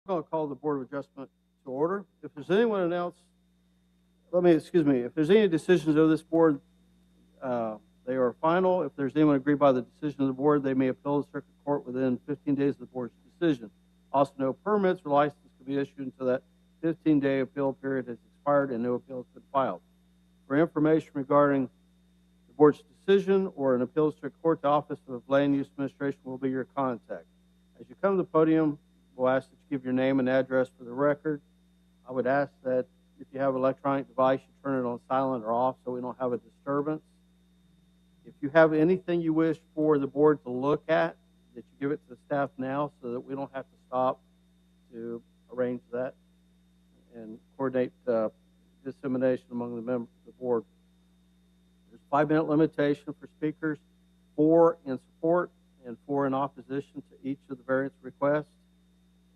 going to call the Board of Adjustment to order. If there's anyone else, if there's any decisions of this board, they are final. If there's anyone agreed by the decision of the board, they may appeal to the circuit court within 15 days of the board's decision. Also, no permits or licenses can be issued until that 15-day appeal period has expired and no appeal has been filed. For information regarding the board's decision or an appeal to the circuit court, the Office of Land Use Administration will be your contact. As you come to the podium, we'll ask that you give your name and address for the record. I would ask that if you have an electronic device, you turn it on silent or off so we don't have a disturbance. If you have anything you wish for the board to look at, that you give it to the staff now so that we don't have to stop to arrange that and coordinate dissemination among the members of the board. There's a 5-minute limitation for speakers, 4 in support and 4 in opposition to each of the variance requests.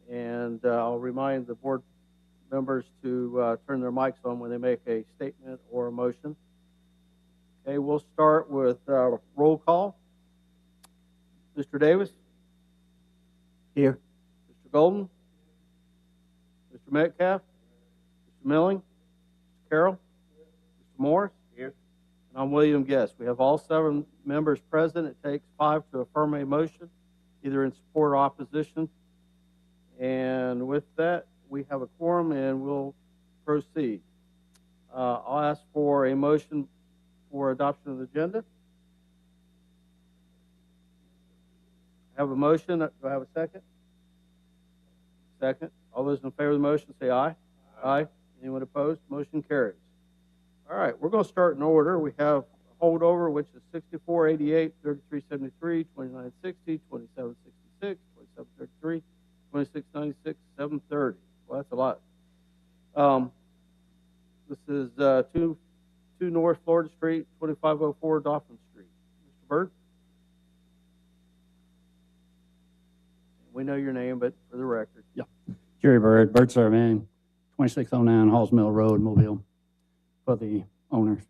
And I'll remind the board members to turn their mics on when they make a statement or a motion. Okay, we'll start with roll call. Mr. Davis? Here. Mr. Golden? Mr. Metcalf? Mr. Milling? Mr. Carroll? Mr. Morris? Here. And I'm William Guest. We have all 7 members present. It takes 5 to affirm a motion, either in support or opposition. And with that, we have a quorum and we'll proceed. I'll ask for a motion for adoption of the agenda. I have a motion. Do I have a second? Second. All those in favor of the motion say aye. Aye. Anyone opposed? Motion carries. All right, we're going to start in order. We have a holdover, which is 6488, 3373, 2960, 2766, 2733, 2696, 730. Well, that's a lot. This is 2 North Florida Street, 2504 Dauphin Street. Mr. Bird? We know your name, but for the record. Yeah. Jerry Bird, Bird Surveying, 2609 Halls Mill Road, Mobile, for the owners.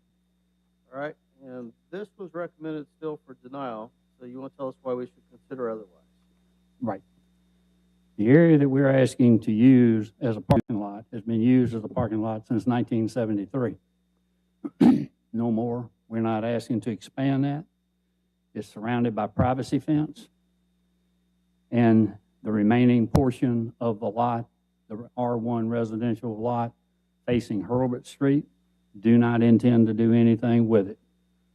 All right, and this was recommended still for denial, so you want to tell us why we should consider otherwise? Right. The area that we're asking to use as a parking lot has been used as a parking lot since 1973. No more. We're not asking to expand that. It's surrounded by privacy fence. And the remaining portion of the lot, the R1 residential lot facing Hurlburt Street, do not intend to do anything with it.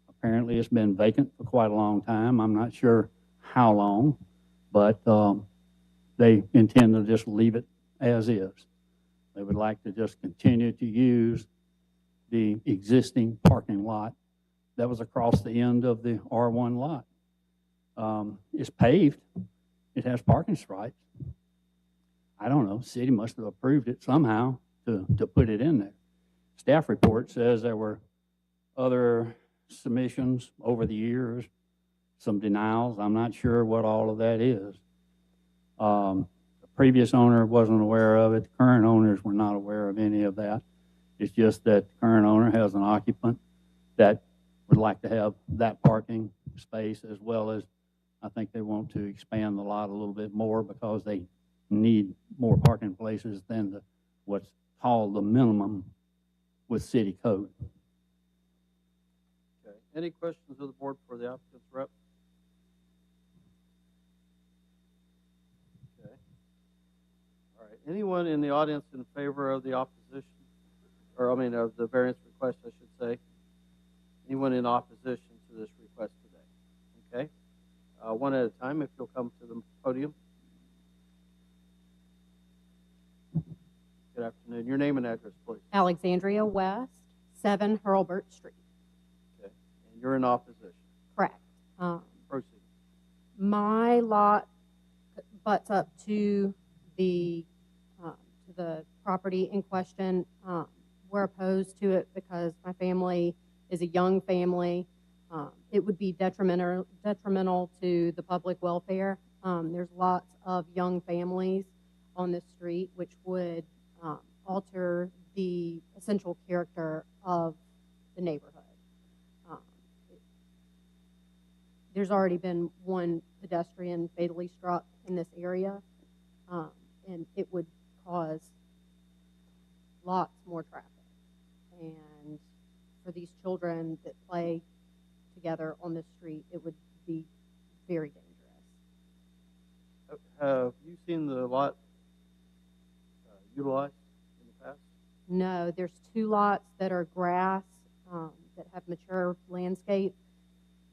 Apparently it's been vacant for quite a long time. I'm not sure how long, but they intend to just leave it as is. They would like to just continue to use the existing parking lot that was across the end of the R1 lot. It's paved. It has parking stripes. I don't know. City must have approved it somehow to put it in there. Staff report says there were other submissions over the years, some denials. I'm not sure what all of that is. The previous owner wasn't aware of it. The current owners were not aware of any of that. It's just that the current owner has an occupant that would like to have that parking space, as well as I think they want to expand the lot a little bit more because they need more parking places than what's called the minimum with city code. Okay. Any questions of the board for the applicant's rep? Okay. All right. Anyone in the audience in favor of the opposition, or of the variance request, I should say? Anyone in opposition to this request today? Okay. One at a time, if you'll come to the podium. Good afternoon. Your name and address, please. Alexandria West, 7 Hurlburt Street. Okay. And you're in opposition? Correct. Proceed. My lot butts up to the property in question. We're opposed to it because my family is a young family. It would be detrimental to the public welfare. There's lots of young families on this street, which would alter the essential character of the neighborhood. There's already been one pedestrian fatally struck in this area, and it would cause lots more traffic. And for these children that play together on this street, it would be very dangerous. Have you seen the lot utilized in the past? No, there's 2 lots that are grass, that have mature landscape.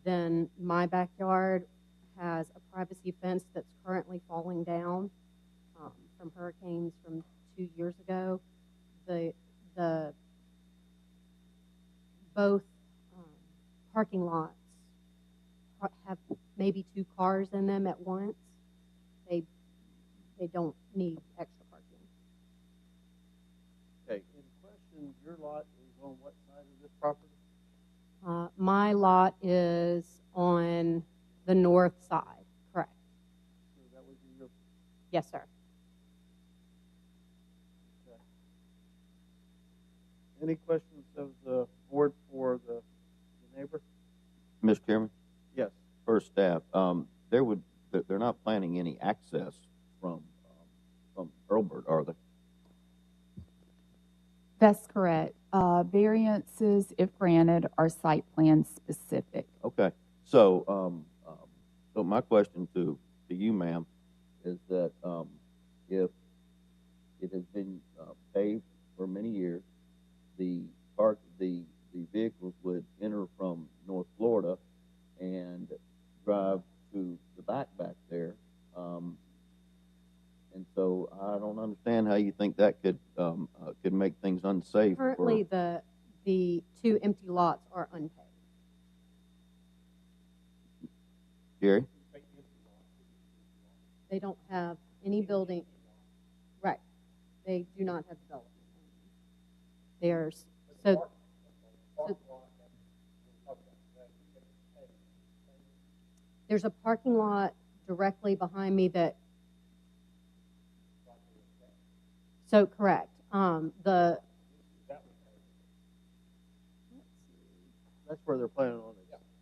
Then my backyard has a privacy fence that's currently falling down from hurricanes from 2 years ago. The both parking lots have maybe 2 cars in them at once. They don't need extra parking. Okay, in question, your lot is on what side of this property? My lot is on the north side, correct? So that would be your, Yes, sir. okay. Any questions of the board for the neighbor? Mr. Chairman, Yes. first staff, they're not planning any access from Earlbert, are they? That's correct. Variances, if granted, are site plan specific. Okay, so, so my question to you, ma'am, is that, if it has been paved for many years, the vehicles would enter from North Florida and drive to the back there. And so I don't understand how you think that could make things unsafe. Currently, the 2 empty lots are unpaved. Jerry? They don't have any building. Right. They do not have development. So there's a parking lot directly behind me that. So correct. That's where they're planning on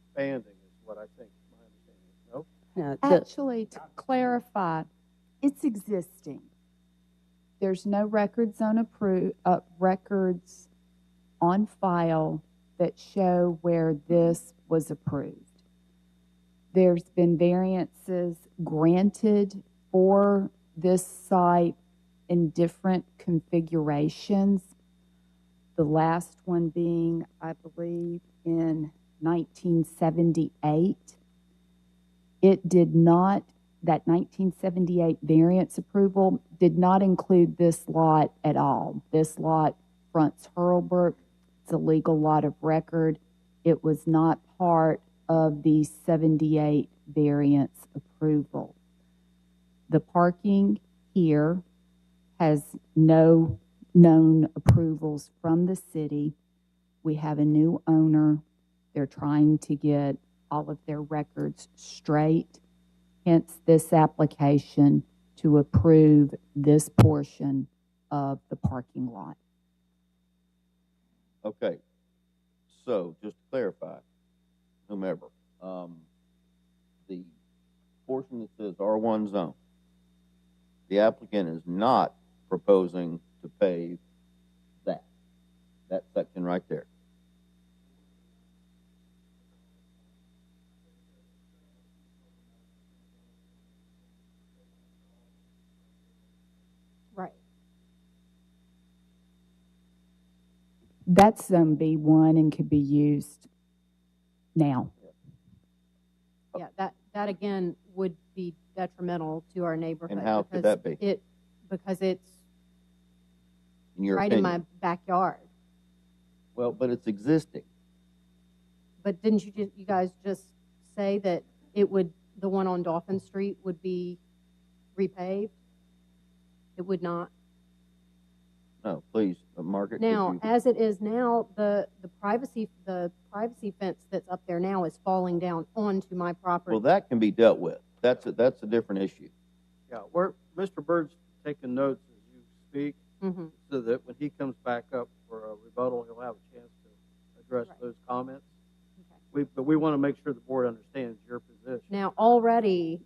expanding, is what I think my understanding is. No? Actually, to clarify, it's existing. There's no records on file that show where this was approved. There's been variances granted for this site in different configurations. The last one being, I believe, in 1978. It did not, that 1978 variance approval did not include this lot at all. This lot fronts Hurlburt. It's a legal lot of record. It was not part of the 78 variance approval. The parking here has no known approvals from the city. We have a new owner. They're trying to get all of their records straight, hence this application to approve this portion of the parking lot. Okay, so just to clarify, whomever, the portion that says R1 zone, the applicant is not proposing to pave that section right there. right. That's zone B1 and could be used now. Yeah, that again would be detrimental to our neighborhood. And how could that be? Because it's In your right opinion? in my backyard. Well, but it's existing. But didn't you guys just say that the one on Dolphin Street would be repaved? It would not. No, please, Margaret. Now, as it is now, the privacy fence that's up there now is falling down onto my property. Well, that can be dealt with. That's a different issue. Yeah, Mr. Bird's taking notes as you speak, Mm-hmm. so that when he comes back up for a rebuttal, he'll have a chance to address Right. those comments. Okay. But we want to make sure the board understands your position. Now, already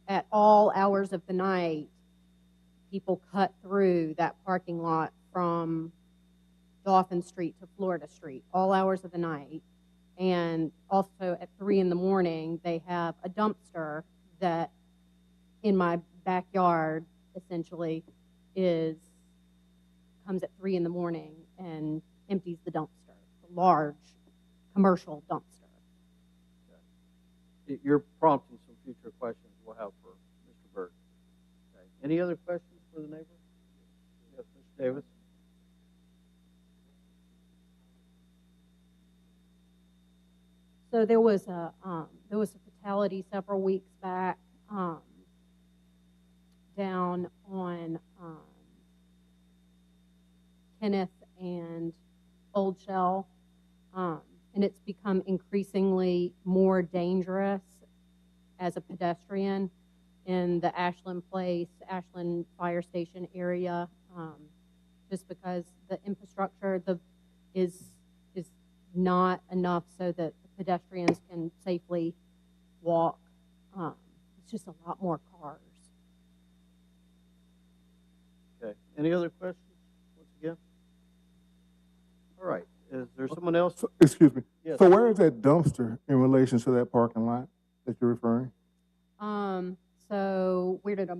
at all hours of the night, people cut through that parking lot from Dauphin Street to Florida Street, all hours of the night. And also at 3 in the morning, they have a dumpster that in my backyard essentially comes at 3 in the morning and empties the dumpster, a large commercial dumpster. You're prompting some future questions we'll have for Mr. Byrd. Okay. Any other questions for the neighbor? Yes, Mr. Davis. So there was a fatality several weeks back down on Kenneth and Old Shell, and it's become increasingly more dangerous as a pedestrian in the Ashland Fire Station area, just because the infrastructure is not enough so that pedestrians can safely walk. It's just a lot more cars. Okay. Any other questions? Once again. All right. Is there someone else? So, excuse me. Yes. So where is that dumpster in relation to that parking lot that you're referring? So where'd the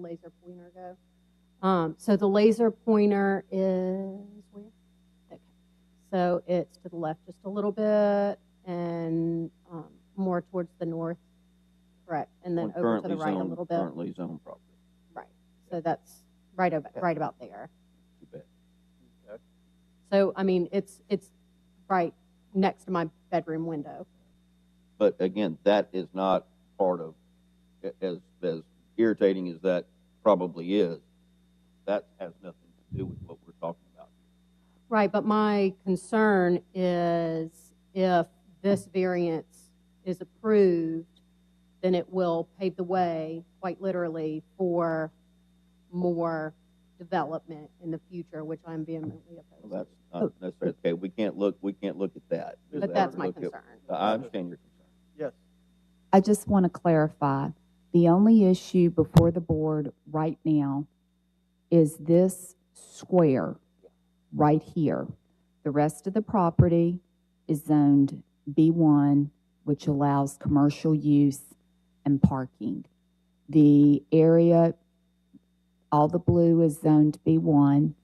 laser pointer go? So the laser pointer is where? Okay. So it's to the left just a little bit and more towards the north, correct, and then On over to the currently right a zoned- little bit. Currently zoned property. Right. So that's right about there. Too bad. Okay. So I mean, it's right next to my bedroom window. But again, that is not part of, as irritating as that probably is, that has nothing to do with what we're talking about. Right, but my concern is if this variance is approved, then it will pave the way, quite literally, for more development in the future, which I'm vehemently opposed Well, to. that's not necessarily, okay, we can't look at that. But that's my concern. I understand your concern. Yes. I just want to clarify, the only issue before the board right now is this square right here. The rest of the property is zoned B1, which allows commercial use and parking. The area, all the blue is zoned B1.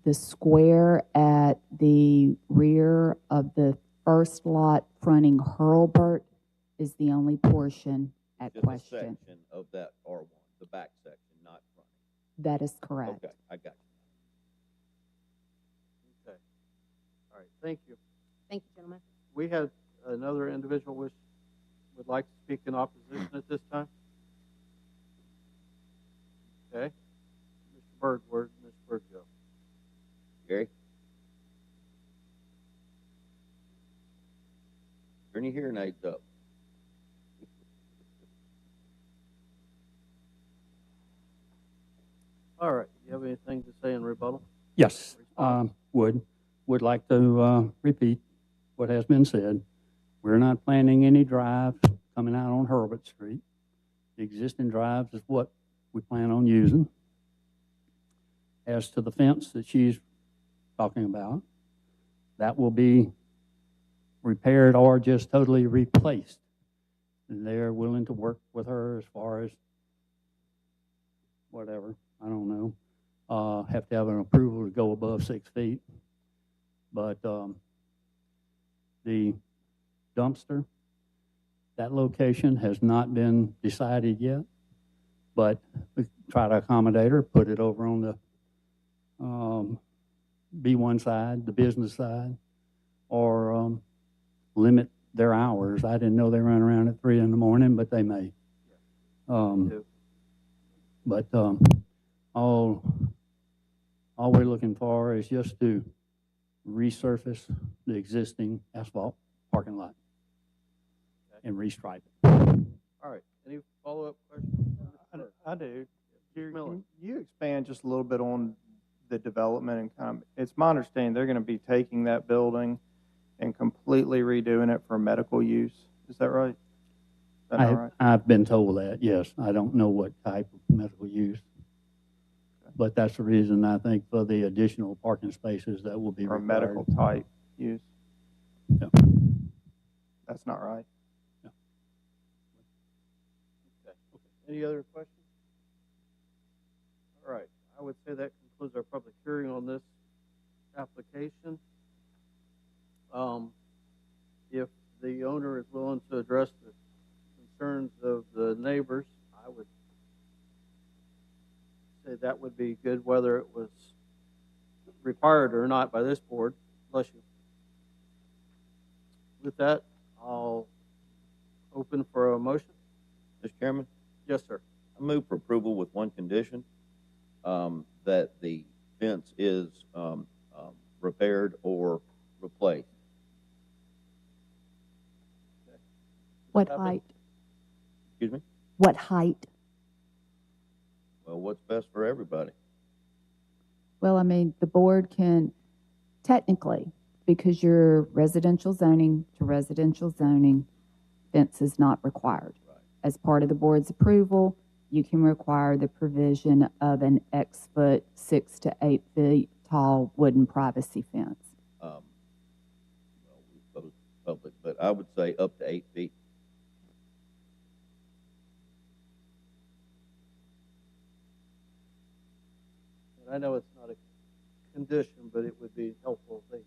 The square at the rear of the first lot fronting Hurlburt is the only portion at Just a question. section of that R1, the back section, not front. That is correct. Okay, I got you. Okay. All right. Thank you. Thank you, gentlemen. We had another individual would like to speak in opposition at this time. Okay. Mr. Byrd, where'd Mr. Byrd go? Gary? Turn your hearing aids up. All right. Do you have anything to say in rebuttal? Yes, would like to repeat what has been said. We're not planning any drives coming out on Hurlburt Street. The existing drives is what we plan on using. As to the fence that she's talking about, that will be repaired or just totally replaced. And they're willing to work with her as far as whatever, I don't know. Have to have an approval to go above 6 feet. But the dumpster, that location has not been decided yet. But we try to accommodate her, put it over on the B1 side, the business side, or limit their hours. I didn't know they run around at 3 in the morning, but they may. But all we're looking for is just to resurface the existing asphalt parking lot and restripe it. All right. Any follow-up questions? I do. Jerry, Miller. can you expand just a little bit on the development and kind of, it's my understanding they're going to be taking that building and completely redoing it for medical use. Is that right? Is that not right? I've been told that, yes. I don't know what type of medical use. but that's the reason I think for the additional parking spaces that will be or required. medical type use. Yeah. That's not right. Okay. Any other questions? All right, I would say that concludes our public hearing on this application. If the owner is willing to address the concerns of the neighbors, I would say that would be good, whether it was required or not by this board. Bless you. With that, I'll open for a motion. Mr. Chairman, Yes, sir. I move for approval with one condition, that the fence is repaired or replaced. What Happen. height? Excuse me? What height? Well, what's best for everybody? Well, I mean, the board can technically, because you're residential zoning to residential zoning, fence is not required. Right. As part of the board's approval, you can require the provision of an X foot, 6 to 8 feet tall wooden privacy fence. Well, we suppose public, but I would say up to 8 feet. And I know it's not a condition, but it would be helpful if they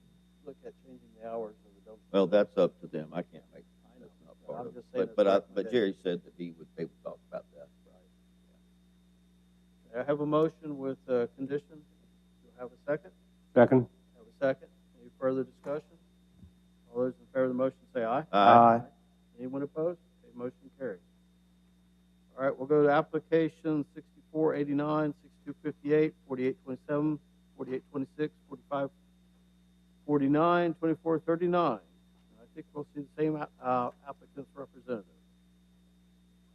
look at changing the hours of the dumpster. Well, that's up to them. I can't make, I know. that's not But part I'm of it. just saying But it's but Jerry said that they would talk about that. I have a motion with a condition. Do I have a second? Second. Have a second. Any further discussion? All those in favor of the motion say aye. Aye. Anyone opposed? Okay, motion carries. All right, we'll go to application 6489, 6258, 4827, 4826, 4549, 2439. I think we'll see the same applicants represented.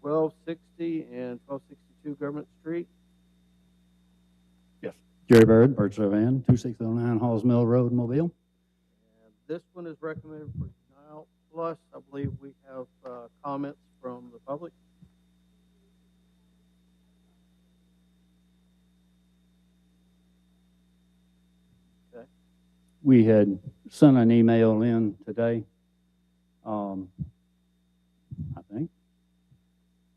1260 and 1262 Government Street. Jerry Bird, Birdsville Van, 2609 Halls Mill Road, Mobile. And this one is recommended for denial. Plus, I believe we have comments from the public. Okay. We had sent an email in today, I think.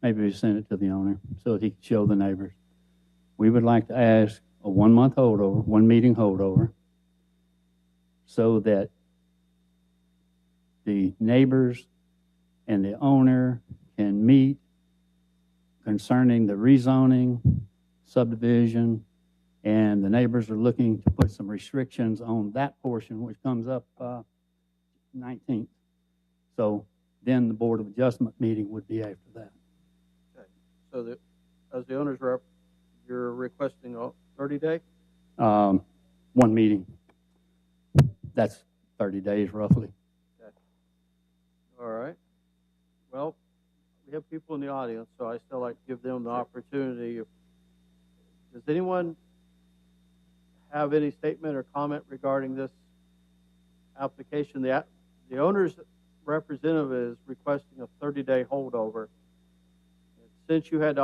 Maybe we sent it to the owner so that he could show the neighbors. We would like to ask a 1 month holdover, 1 meeting holdover, so that the neighbors and the owner can meet concerning the rezoning, subdivision, and the neighbors are looking to put some restrictions on that portion, which comes up 19th. So then the Board of Adjustment meeting would be after that. Okay. So that, as the owner's rep, you're requesting a 30-day? 1 meeting. That's 30 days roughly. Okay. All right. Well, we have people in the audience, so I still like to give them the opportunity. Does anyone have any statement or comment regarding this application? The owner's representative is requesting a 30-day holdover. Since you had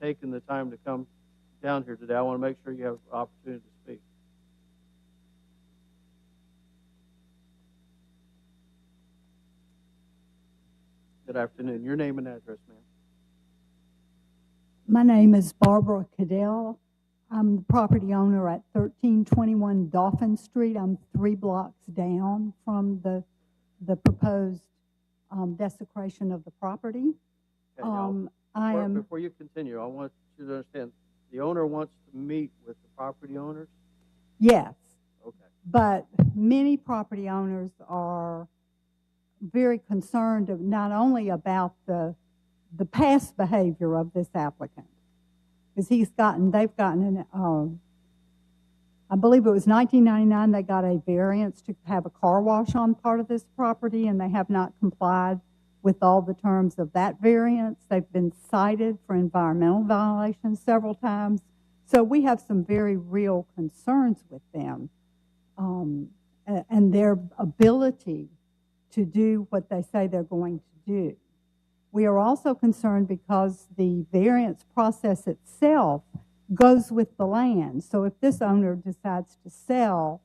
taken the time to come down here today, I want to make sure you have the opportunity to speak. Good afternoon. Your name and address, ma'am. My name is Barbara Cadell. I'm the property owner at 1321 Dauphin Street. I'm 3 blocks down from the proposed desecration of the property. Okay, now, I am, before you continue, I want you to understand, the owner wants to meet with the property owners? yes, Okay. but many property owners are very concerned of not only about the past behavior of this applicant, because they've gotten I believe it was 1999, they got a variance to have a car wash on part of this property, and they have not complied with all the terms of that variance. They've been cited for environmental violations several times. So we have some very real concerns with them and their ability to do what they say they're going to do. We are also concerned because the variance process itself goes with the land. So if this owner decides to sell,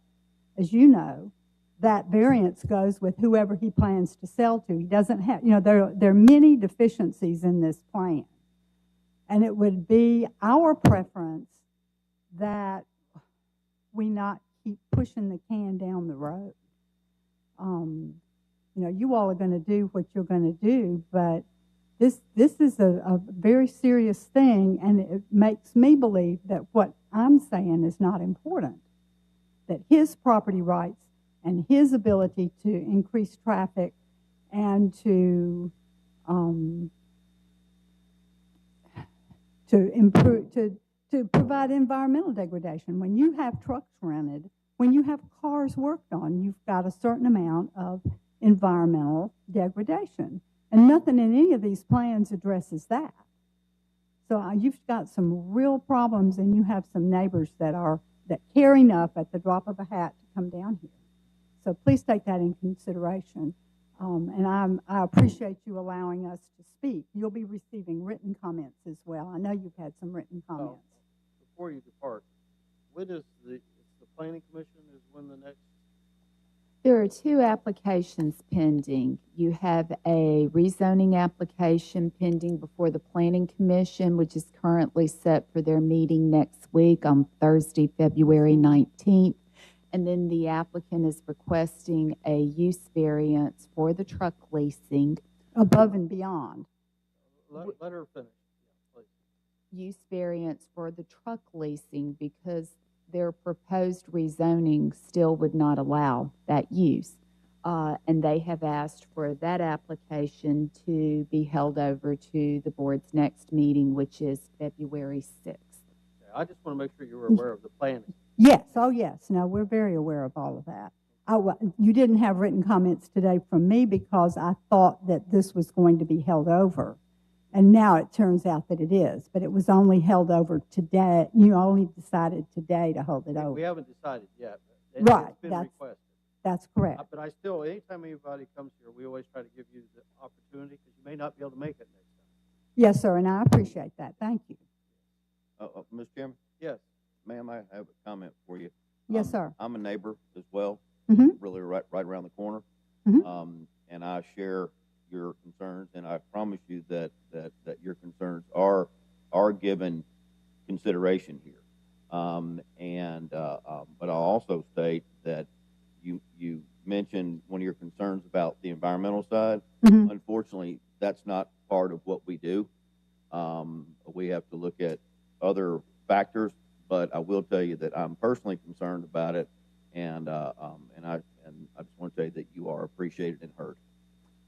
as you know, that variance goes with whoever he plans to sell to. He doesn't have, there are many deficiencies in this plan. And it would be our preference that we not keep pushing the can down the road. You all are going to do what you're going to do, but this is a very serious thing, and it makes me believe that what I'm saying is not important, that his property rights and his ability to increase traffic and to improve, to provide environmental degradation. When you have trucks rented, when you have cars worked on, you've got a certain amount of environmental degradation. And nothing in any of these plans addresses that. So you've got some real problems, and you have some neighbors that care enough at the drop of a hat to come down here. So please take that in consideration. And I appreciate you allowing us to speak. You'll be receiving written comments as well. I know you've had some written comments. Before you depart, when is the planning commission is when the next? There are 2 applications pending. You have a rezoning application pending before the Planning Commission, which is currently set for their meeting next week on Thursday, February 19th. And then the applicant is requesting a use variance for the truck leasing. Above and beyond. Let her finish. Yeah, please. Use variance for the truck leasing because their proposed rezoning still would not allow that use. And they have asked for that application to be held over to the board's next meeting, which is February 6th. Okay, I just want to make sure you were aware of the planning. Yes, oh yes. No, we're very aware of all of that. You didn't have written comments today from me because I thought that this was going to be held over. And now it turns out that it is. But it was only held over today. You only decided today to hold it over. We haven't decided yet. Right, It's been requested. That's correct. But I still, anytime anybody comes here, we always try to give you the opportunity because you may not be able to make it next time. Yes, sir, and I appreciate that. Thank you. Mr. Chairman? Yes. Ma'am, I have a comment for you. Yes, sir. I'm a neighbor as well, Mhm. really right around the corner. Mhm. And I share your concerns, and I promise you that your concerns are given consideration here. But I'll also state that you mentioned one of your concerns about the environmental side. Mhm. Unfortunately, that's not part of what we do. We have to look at other factors, but I will tell you that I'm personally concerned about it, and I just want to tell you that you are appreciated and heard.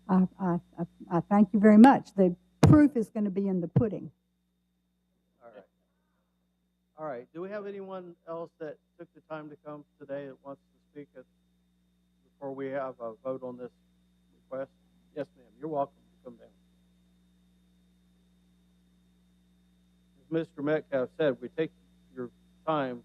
I thank you very much. The proof is going to be in the pudding. All right. All right. Do we have anyone else that took the time to come today that wants to speak before we have a vote on this request? Yes, ma'am. You're welcome to come down. As Mr. Metcalf said, we take your time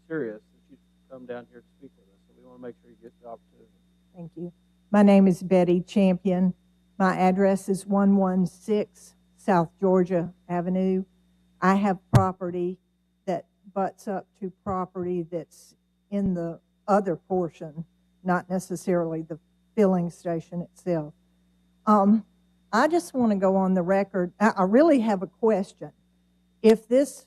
serious that you come down here to speak with us, so we want to make sure you get the opportunity. Thank you. My name is Betty Champion. My address is 116 South Georgia Avenue. I have property that butts up to property that's in the other portion, not necessarily the filling station itself. I just want to go on the record. I really have a question. If this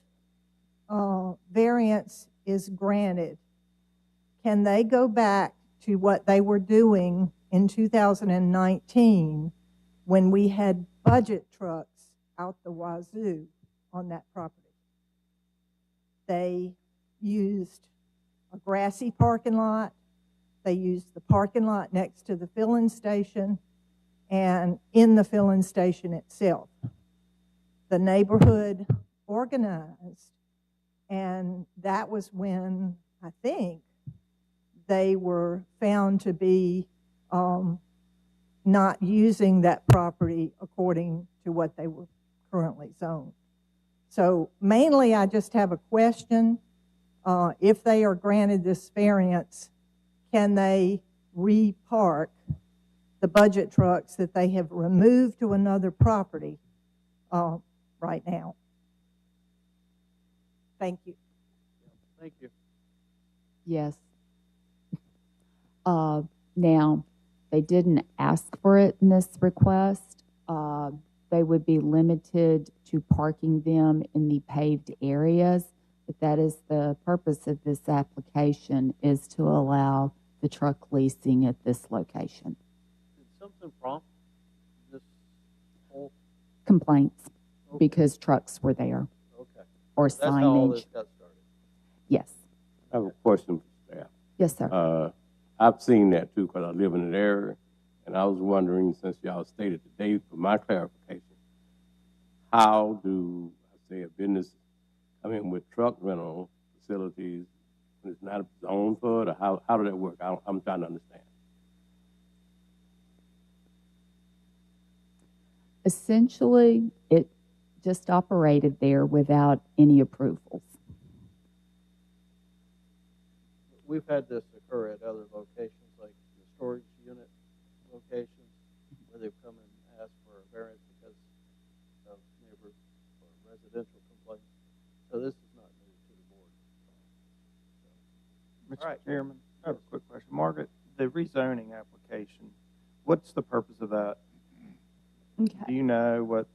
variance is granted, can they go back to what they were doing in 2019 when we had budget trucks out the wazoo on that property? They used a grassy parking lot. They used the parking lot next to the filling station and in the filling station itself. The neighborhood organized, and that was when I think they were found to be not using that property according to what they were currently zoned. So mainly I just have a question. If they are granted this variance, can they repark the budget trucks that they have removed to another property right now? Thank you. Thank you. Yes. Now, they didn't ask for it in this request. They would be limited to parking them in the paved areas, but that is the purpose of this application, is to allow the truck leasing at this location. Did something prompt this whole, Complaints okay, because trucks were there okay. or That's how all this signage. got started. Yes. I have a question for staff. Yes, sir. I've seen that too because I live in that area, and I was wondering, since y'all stated today, for my clarification, how do, I say, a business come in with truck rental facilities when it's not zoned for it, or how does that work? I'm trying to understand. Essentially, it just operated there without any approvals. We've had this occur at other locations, like the storage unit locations, where they've come and asked for a variance because of neighbor or residential complaints. So this is not new to the board. Mr. All right. Chairman, I have a quick question. Margaret, the rezoning application, what's the purpose of that? Do Okay. you know what's,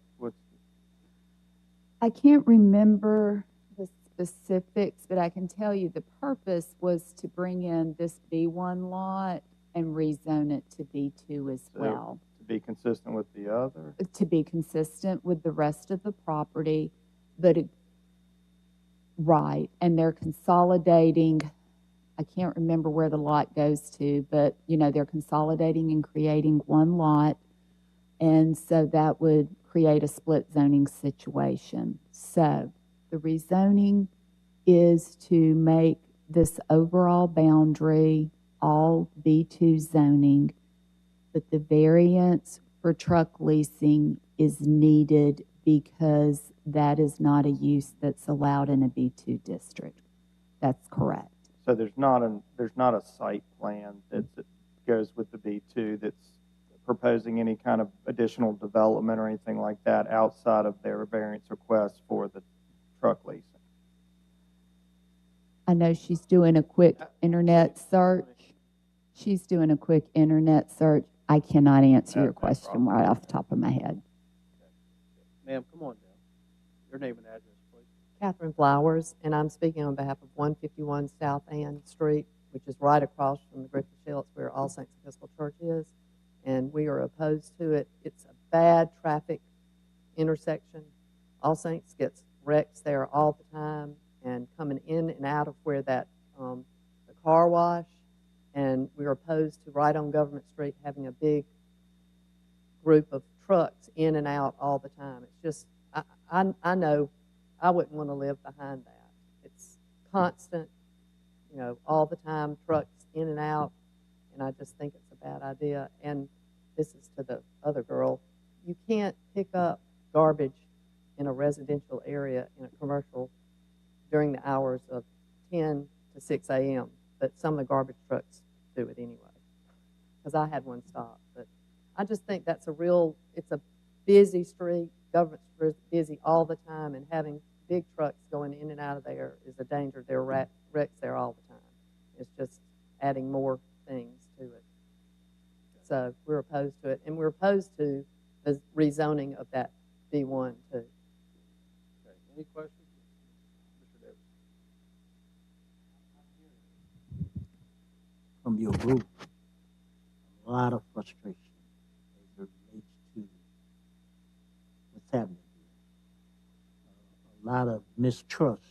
I can't remember the specifics, but I can tell you the purpose was to bring in this B1 lot and rezone it to B2 as So- well, to be consistent with the other? to be consistent with the rest of the property, but right, and they're consolidating, I can't remember where the lot goes to, but, they're consolidating and creating one lot, and so that would create a split zoning situation. So the rezoning is to make this overall boundary all B2 zoning, but the variance for truck leasing is needed because that is not a use that's allowed in a B2 district. That's correct. So there's not a site plan that goes with the B2 that's proposing any kind of additional development or anything like that outside of their variance request for the truck leasing? I know she's doing a quick internet search. She's doing a quick internet search. I cannot answer your No question problem. right off the top of my head. Ma'am, come on down. Your name and address, please. Catherine Flowers, and I'm speaking on behalf of 151 South Ann Street, which is right across from the Griffith Shell. It's where All Saints Episcopal Church is, and we are opposed to it. It's a bad traffic intersection. All Saints gets wrecks there all the time, and coming in and out of where that the car wash, and we're opposed to right on Government Street having a big group of trucks in and out all the time. It's just, I know I wouldn't want to live behind that. It's constant, all the time, trucks in and out, and I just think it's a bad idea. And this is to the other girl. You can't pick up garbage in a residential area in a commercial during the hours of 10 to 6 a.m., but some of the garbage trucks do it anyway, because I had one stop. But I just think that's it's a busy street. Government Street is busy all the time, and having big trucks going in and out of there is a danger. There are wrecks there all the time. It's just adding more things to it. So we're opposed to it, and we're opposed to the rezoning of that B1 too. Okay. Any questions? Mr. Davis. From your group, a lot of frustration as it relates to what's happening here. A lot of mistrust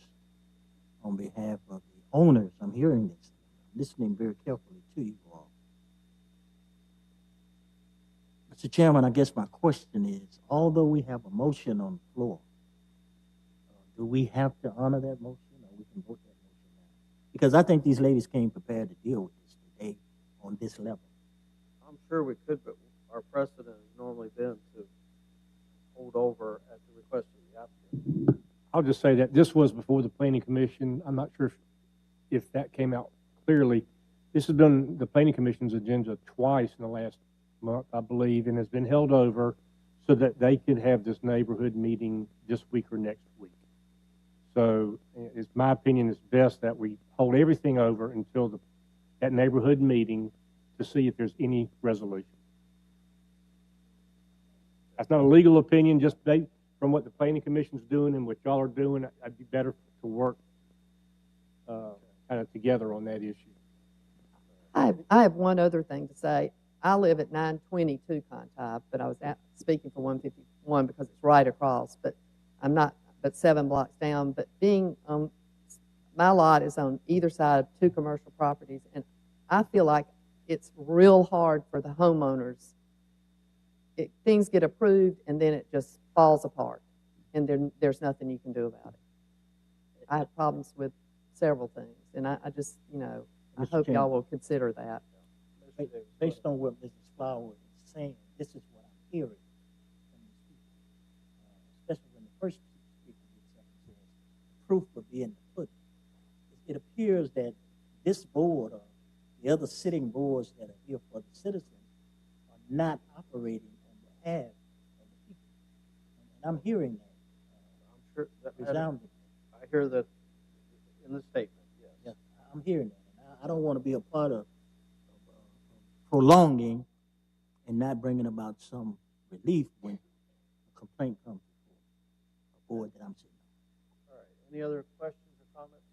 on behalf of the owners. I'm hearing this. I'm listening very carefully to you all. Mr. Chairman, I guess my question is, although we have a motion on the floor, do we have to honor that motion, or we can vote that motion down? Because I think these ladies came prepared to deal with this today on this level. I'm sure we could, but our precedent has normally been to hold over at the request of the applicant. I'll just say that this was before the planning commission. I'm not sure if that came out clearly. This has been the planning commission's agenda twice in the last month, I believe, and has been held over so that they could have this neighborhood meeting this week or next week. So it's my opinion it's best that we hold everything over until that neighborhood meeting to see if there's any resolution. That's not a legal opinion, just from what the planning commission's doing and what y'all are doing. I'd be better to work kind of together on that issue. I have one other thing to say. I live at 922 Contive, but I was speaking for 151 because it's right across, but I'm not, but 7 blocks down. But being on, my lot is on either side of 2 commercial properties, and I feel like it's real hard for the homeowners. Things get approved, and then it just falls apart, and there's nothing you can do about it. I have problems with several things, and I just, you know, I Mr. hope Chairman. y'all will consider that. Based on what Mrs. Flowers is saying, this is what I'm hearing from the speaker, especially when the first speaker gets up and says, proof will be in the pudding. It appears that this board or the other sitting boards that are here for the citizens are not operating on behalf of the people. And I'm hearing that. I'm sure that Resounding. I hear that in the statement, yes. Yeah, I'm hearing that. And I don't want to be a part of prolonging and not bringing about some relief when a complaint comes before a board that I'm sitting on. All right, any other questions or comments?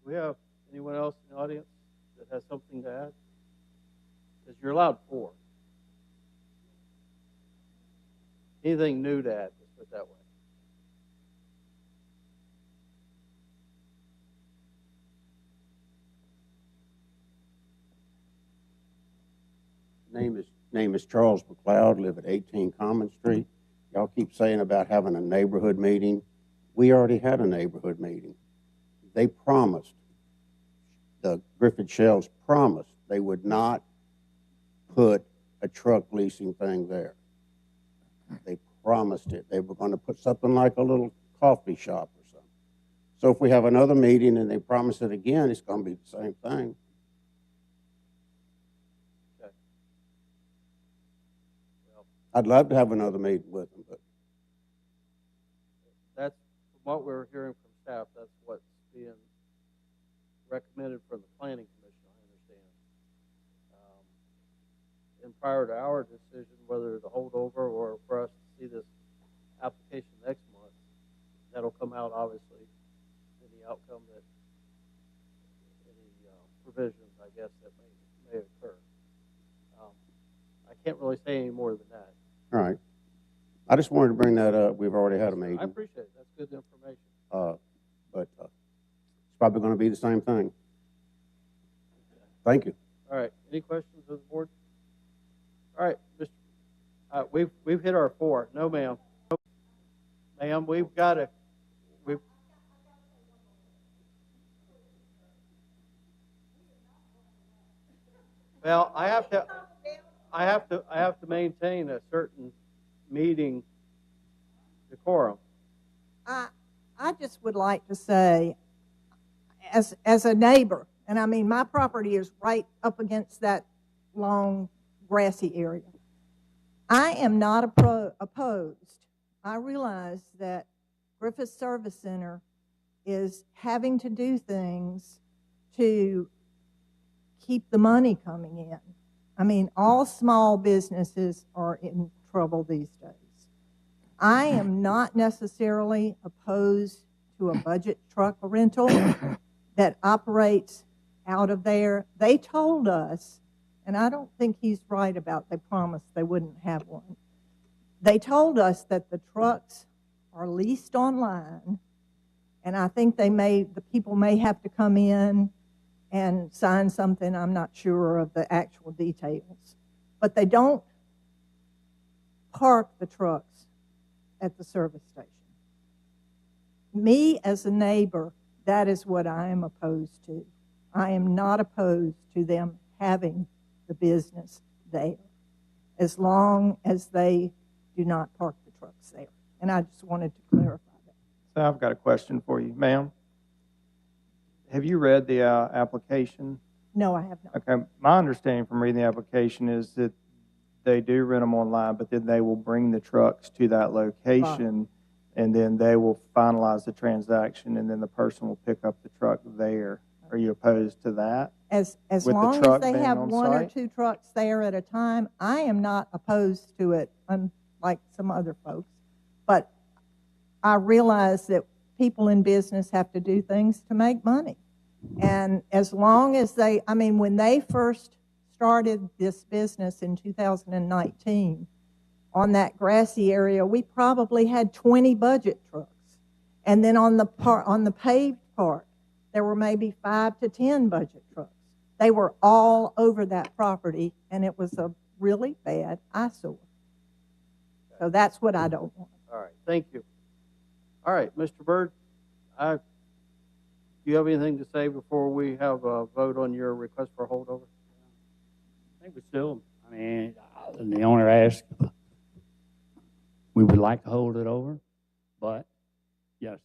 Do we have anyone else in the audience that has something to add? Because you're allowed 4. Anything new to add, let's put it that way. Name is Charles McLeod, live at 18 Common Street. Y'all keep saying about having a neighborhood meeting. We already had a neighborhood meeting. They promised, the Griffith Shells promised they would not put a truck leasing thing there. They promised it. They were going to put something like a little coffee shop or something. So if we have another meeting and they promise it again, it's going to be the same thing. I'd love to have another meeting with them, but That's, from what we're hearing from staff, that's what's being recommended from the planning commission, I understand. And prior to our decision, whether to hold over or for us to see this application next month, that'll come out obviously in the outcome that any provisions, I guess, that may occur. I can't really say any more than that. all right. I just wanted to bring that up. We've already had a meeting. I appreciate it. That's good information. But it's probably going to be the same thing. Thank you. All right. Any questions of the board? All right, Mr. We've hit our 4. No, ma'am. No, ma'am, we've got to. Well, I have to maintain a certain meeting decorum. I just would like to say, as a neighbor, and I mean, my property is right up against that long grassy area. I am not opposed. I realize that Griffith Service Center is having to do things to keep the money coming in. I mean, all small businesses are in trouble these days. I am not necessarily opposed to a budget truck rental that operates out of there. They told us, and I don't think he's right about they promised they wouldn't have one. They told us that the trucks are leased online, and I think the people may have to come in and sign something. I'm not sure of the actual details. But they don't park the trucks at the service station. Me, as a neighbor, that is what I am opposed to. I am not opposed to them having the business there, as long as they do not park the trucks there. And I just wanted to clarify that. So I've got a question for you, ma'am. Have you read the application? No, I have not. Okay, my understanding from reading the application is that they do rent them online, but then they will bring the trucks to that location. and then they will finalize the transaction, and then the person will pick up the truck there. Are you opposed to that? As With the long as truck they being have on one or site? two trucks there at a time, I am not opposed to it, unlike some other folks. But I realize that people in business have to do things to make money. And as long as when they first started this business in 2019, on that grassy area, we probably had 20 budget trucks. And then on the paved part, there were maybe 5 to 10 budget trucks. They were all over that property, and it was a really bad eyesore. So that's what I don't want. All right, thank you. All right, Mr. Byrd, do you have anything to say before we have a vote on your request for holdover? I think the owner asked, we would like to hold it over, but yes,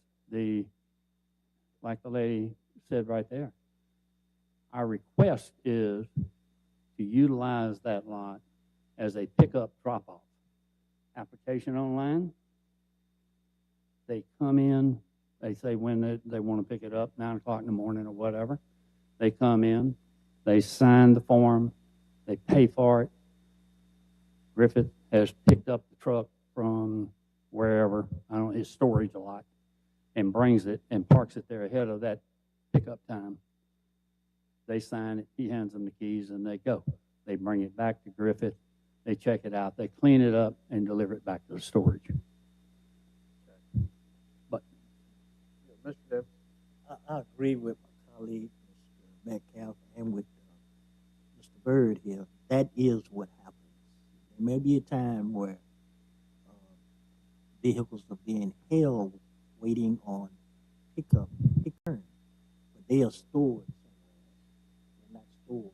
like the lady said right there, our request is to utilize that lot as a pickup drop-off. Application online, they come in, they say when they want to pick it up, 9 o'clock in the morning or whatever. They come in, they sign the form, they pay for it. Griffith has picked up the truck from wherever, his storage lot, and brings it and parks it there ahead of that pickup time. They sign it, he hands them the keys, and they go. They bring it back to Griffith, they check it out, they clean it up, and deliver it back to the storage. But Mr. Davis? I agree with my colleague, Mr. Metcalf, and with Mr. Byrd here. That is what happens. There may be a time where vehicles are being held waiting on pickup, but they are stored somewhere else. They're not stored,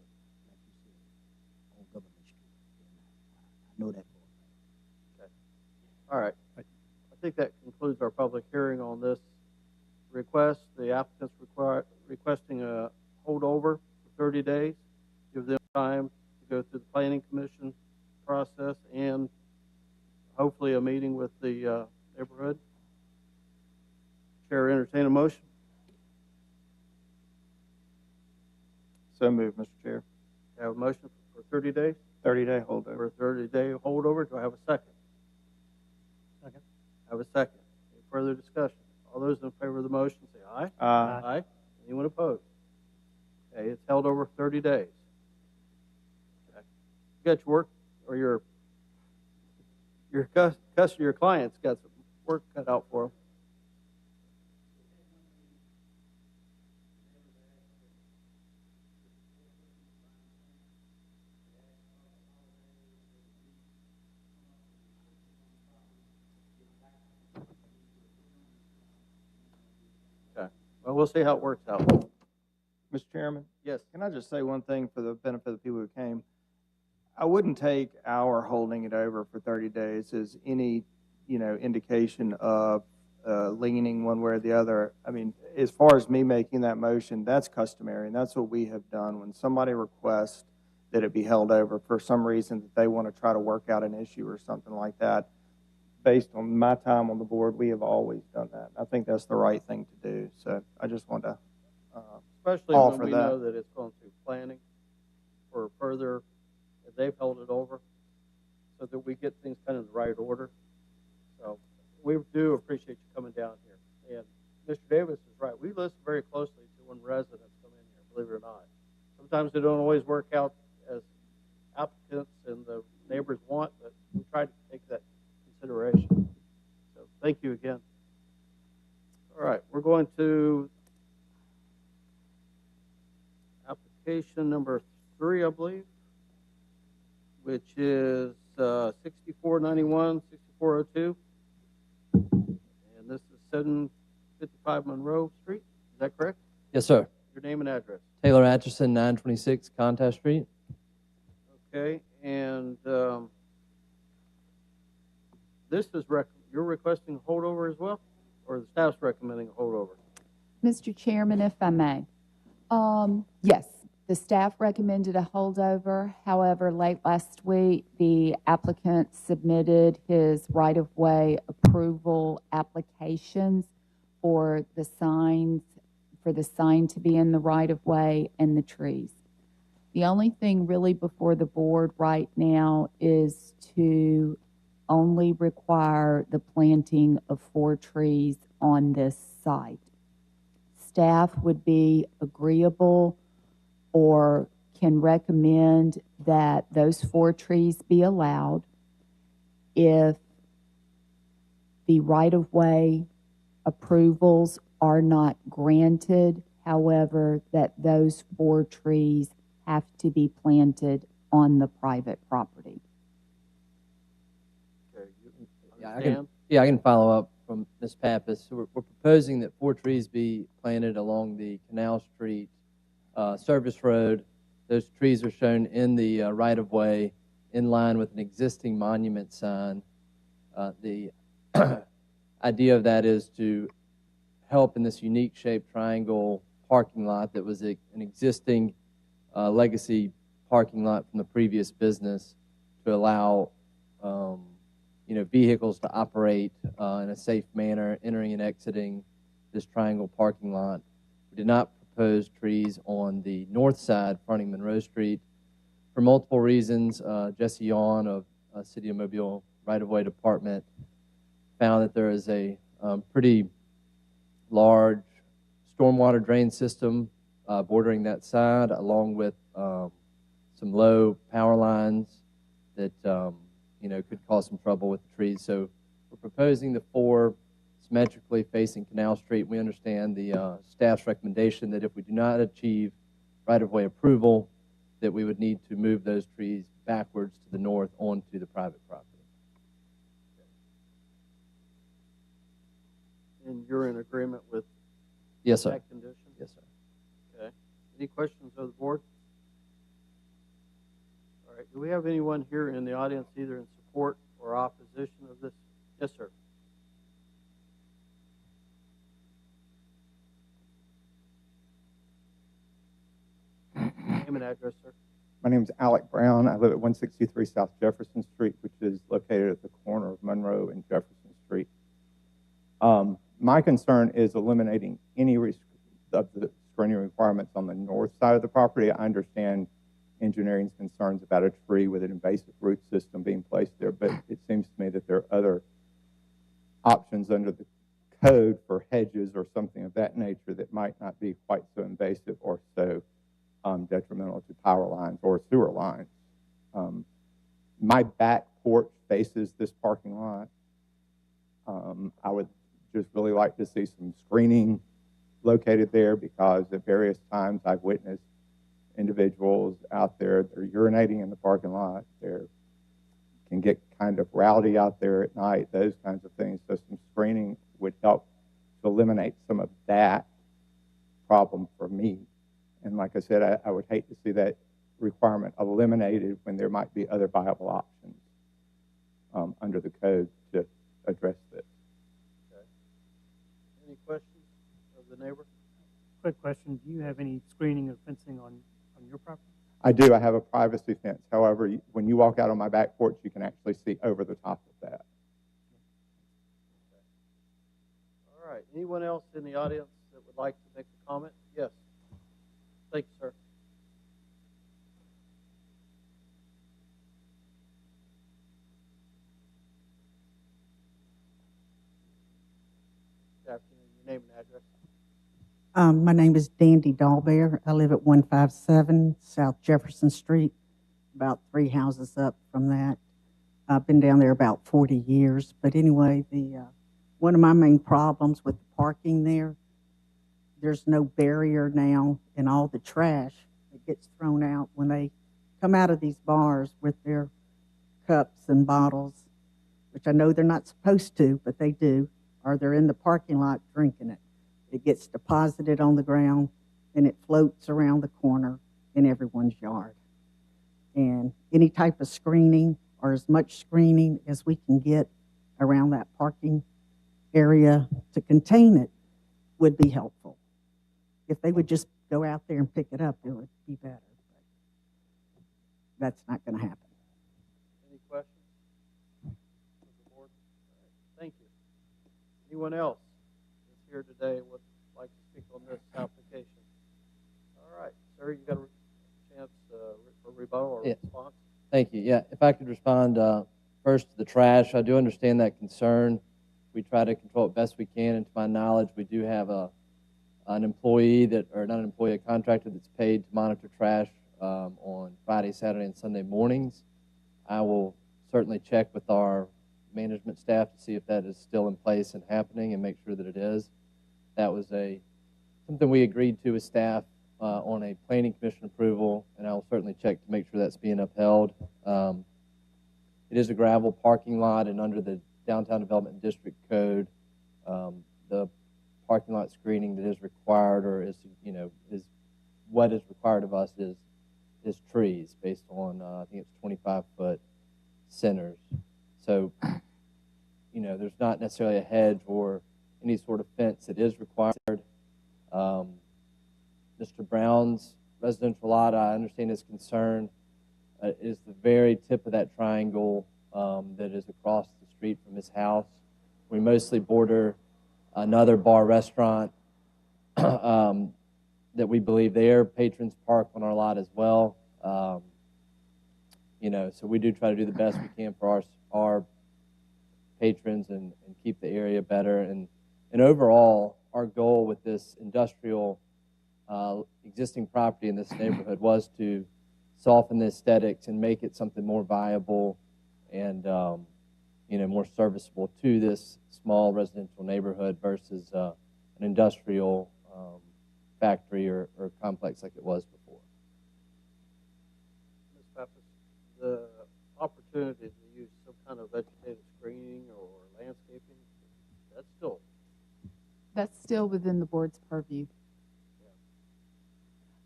like you said, on Government Street. I know that for a fact. Okay. All right. I think that concludes our public hearing on this request. The applicant's requesting a holdover for 30 days, give them time to go through the planning commission process and hopefully a meeting with the neighborhood. Chair, entertain a motion. So moved, Mr. Chair. I have a motion for 30 days. 30-day holdover. For a 30-day holdover. Do I have a second? Second. I have a second. Any further discussion? All those in favor of the motion say aye. Aye. Anyone opposed? Okay, it's held over 30 days. Okay. You got your work, or your clients got some work cut out for them. Okay. Well, we'll see how it works out. Mr. Chairman? Yes. Can I just say one thing for the benefit of the people who came? I wouldn't take our holding it over for 30 days as any, indication of leaning one way or the other. I mean, as far as me making that motion, that's customary, and that's what we have done. When somebody requests that it be held over for some reason that they want to try to work out an issue or something like that, based on my time on the board, we have always done that. I think that's the right thing to do. So I just want to Especially all when for we that. know that it's going through planning for further, they've held it over so that we get things kind of in the right order. So we do appreciate you coming down here. And Mr. Davis is right. We listen very closely to when residents come in here, believe it or not. Sometimes they don't always work out as applicants and the neighbors want, but we try to take that consideration. So thank you again. All right, we're going to application number 3, I believe, which is 6491, 6402. And this is 755 Monroe Street. Is that correct? Yes, sir. Your name and address. Taylor Atchison, 926 Contest Street. Okay, and this is you're requesting a holdover as well, or the staff's recommending a holdover? Mr. Chairman, if I may. Yes, The staff recommended a holdover. However, late last week, the applicant submitted his right-of-way approval applications for the signs, for the sign to be in the right-of-way and the trees. The only thing really before the board right now is to only require the planting of 4 trees on this site. Staff would be agreeable or can recommend that those 4 trees be allowed if the right-of-way approvals are not granted, however, that those 4 trees have to be planted on the private property. Okay, you Yeah, I can follow up from Ms. Pappas. So we're proposing that 4 trees be planted along the Canal Street service road. Those trees are shown in the right-of-way in line with an existing monument sign. The idea of that is to help in this unique shaped triangle parking lot that was an existing legacy parking lot from the previous business to allow vehicles to operate in a safe manner, entering and exiting this triangle parking lot. We did not propose trees on the north side fronting Monroe Street for multiple reasons. Jesse Yawn of City of Mobile Right-of-Way Department found that there is a pretty large stormwater drain system bordering that side, along with some low power lines that could cause some trouble with the trees. So we're proposing the 4 symmetrically facing Canal Street. We understand the staff's recommendation that if we do not achieve right-of-way approval, that we would need to move those trees backwards to the north onto the private property. And you're in agreement with Yes, sir. that condition? Yes, sir. Okay. Any questions of the board? All right. Do we have anyone here in the audience either in support or opposition of this? Yes, sir. Name and address, sir. My name is Alec Brown. I live at 163 South Jefferson Street, which is located at the corner of Monroe and Jefferson Street. My concern is eliminating any of the screening requirements on the north side of the property. I understand engineering's concerns about a tree with an invasive root system being placed there, but it seems to me that there are other options under the code for hedges or something of that nature that might not be quite so invasive or so detrimental to power lines or sewer lines. My back porch faces this parking lot. I would just really like to see some screening located there because at various times I've witnessed individuals out there that are urinating in the parking lot. They can get kind of rowdy out there at night, those kinds of things. So some screening would help to eliminate some of that problem for me. And like I said, I would hate to see that requirement eliminated when there might be other viable options under the code to address this. Okay. Any questions of the neighbor? Quick question. Do you have any screening or fencing on your property? I do. I have a privacy fence. However, when you walk out on my back porch, you can actually see over the top of that. All right. Anyone else in the audience that would like to make a comment? Yes. Thank you, sir. Good afternoon. Your name and address. My name is Dandy Dahlbear. I live at 157 South Jefferson Street, about 3 houses up from that. I've been down there about 40 years. But anyway, one of my main problems with the parking there's no barrier now, and all the trash that gets thrown out when they come out of these bars with their cups and bottles, which I know they're not supposed to, but they do, or they're in the parking lot drinking it. It gets deposited on the ground, and it floats around the corner in everyone's yard. And any type of screening, or as much screening as we can get around that parking area to contain it, would be helpful. If they would just go out there and pick it up, it would be better. But that's not going to happen. Any questions? Of the board? All right, thank you. Anyone else that's here today would like to speak on this application? All right, sir, you got a chance for rebuttal or response? Thank you. Yeah, if I could respond first to the trash, I do understand that concern. We try to control it best we can, and to my knowledge, we do have an employee that, or not an employee, a contractor that's paid to monitor trash on Friday, Saturday, and Sunday mornings. I will certainly check with our management staff to see if that is still in place and happening, and make sure that it is. That was something we agreed to with staff on a planning commission approval, and I will certainly check to make sure that's being upheld. It is a gravel parking lot, and under the Downtown Development District Code, the parking lot screening that is required, or is what is required of us is trees based on I think it's 25-foot centers. So there's not necessarily a hedge or any sort of fence that is required. Mr. Brown's residential lot, I understand his concern, is the very tip of that triangle that is across the street from his house. We mostly border another bar restaurant that we believe their patrons park on our lot as well. So we do try to do the best we can for our patrons and keep the area better. And overall, our goal with this industrial existing property in this neighborhood was to soften the aesthetics and make it something more viable and more serviceable to this small residential neighborhood versus an industrial factory or complex like it was before. Ms. Pappas, the opportunity to use some kind of vegetative screening or landscaping, that's still within the board's purview.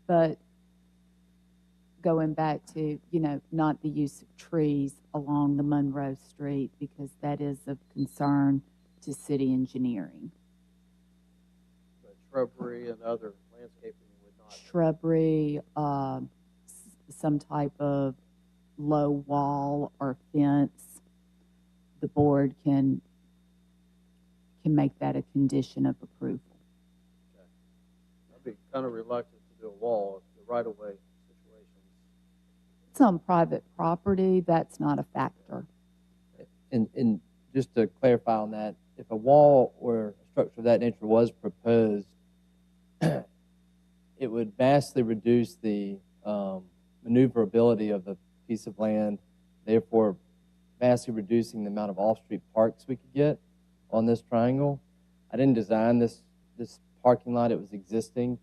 But going back to, not the use of trees along the Monroe Street, because that is of concern to city engineering. But shrubbery and other landscaping would not. Shrubbery, some type of low wall or fence, the board can make that a condition of approval. Okay. I'd be kind of reluctant to do a wall if the right-of-way situations. It's on private property, that's not a factor. And just to clarify on that, if a wall or a structure of that nature was proposed, it would vastly reduce the maneuverability of the piece of land, therefore vastly reducing the amount of off-street parks we could get on this triangle. I didn't design this parking lot, it was existing,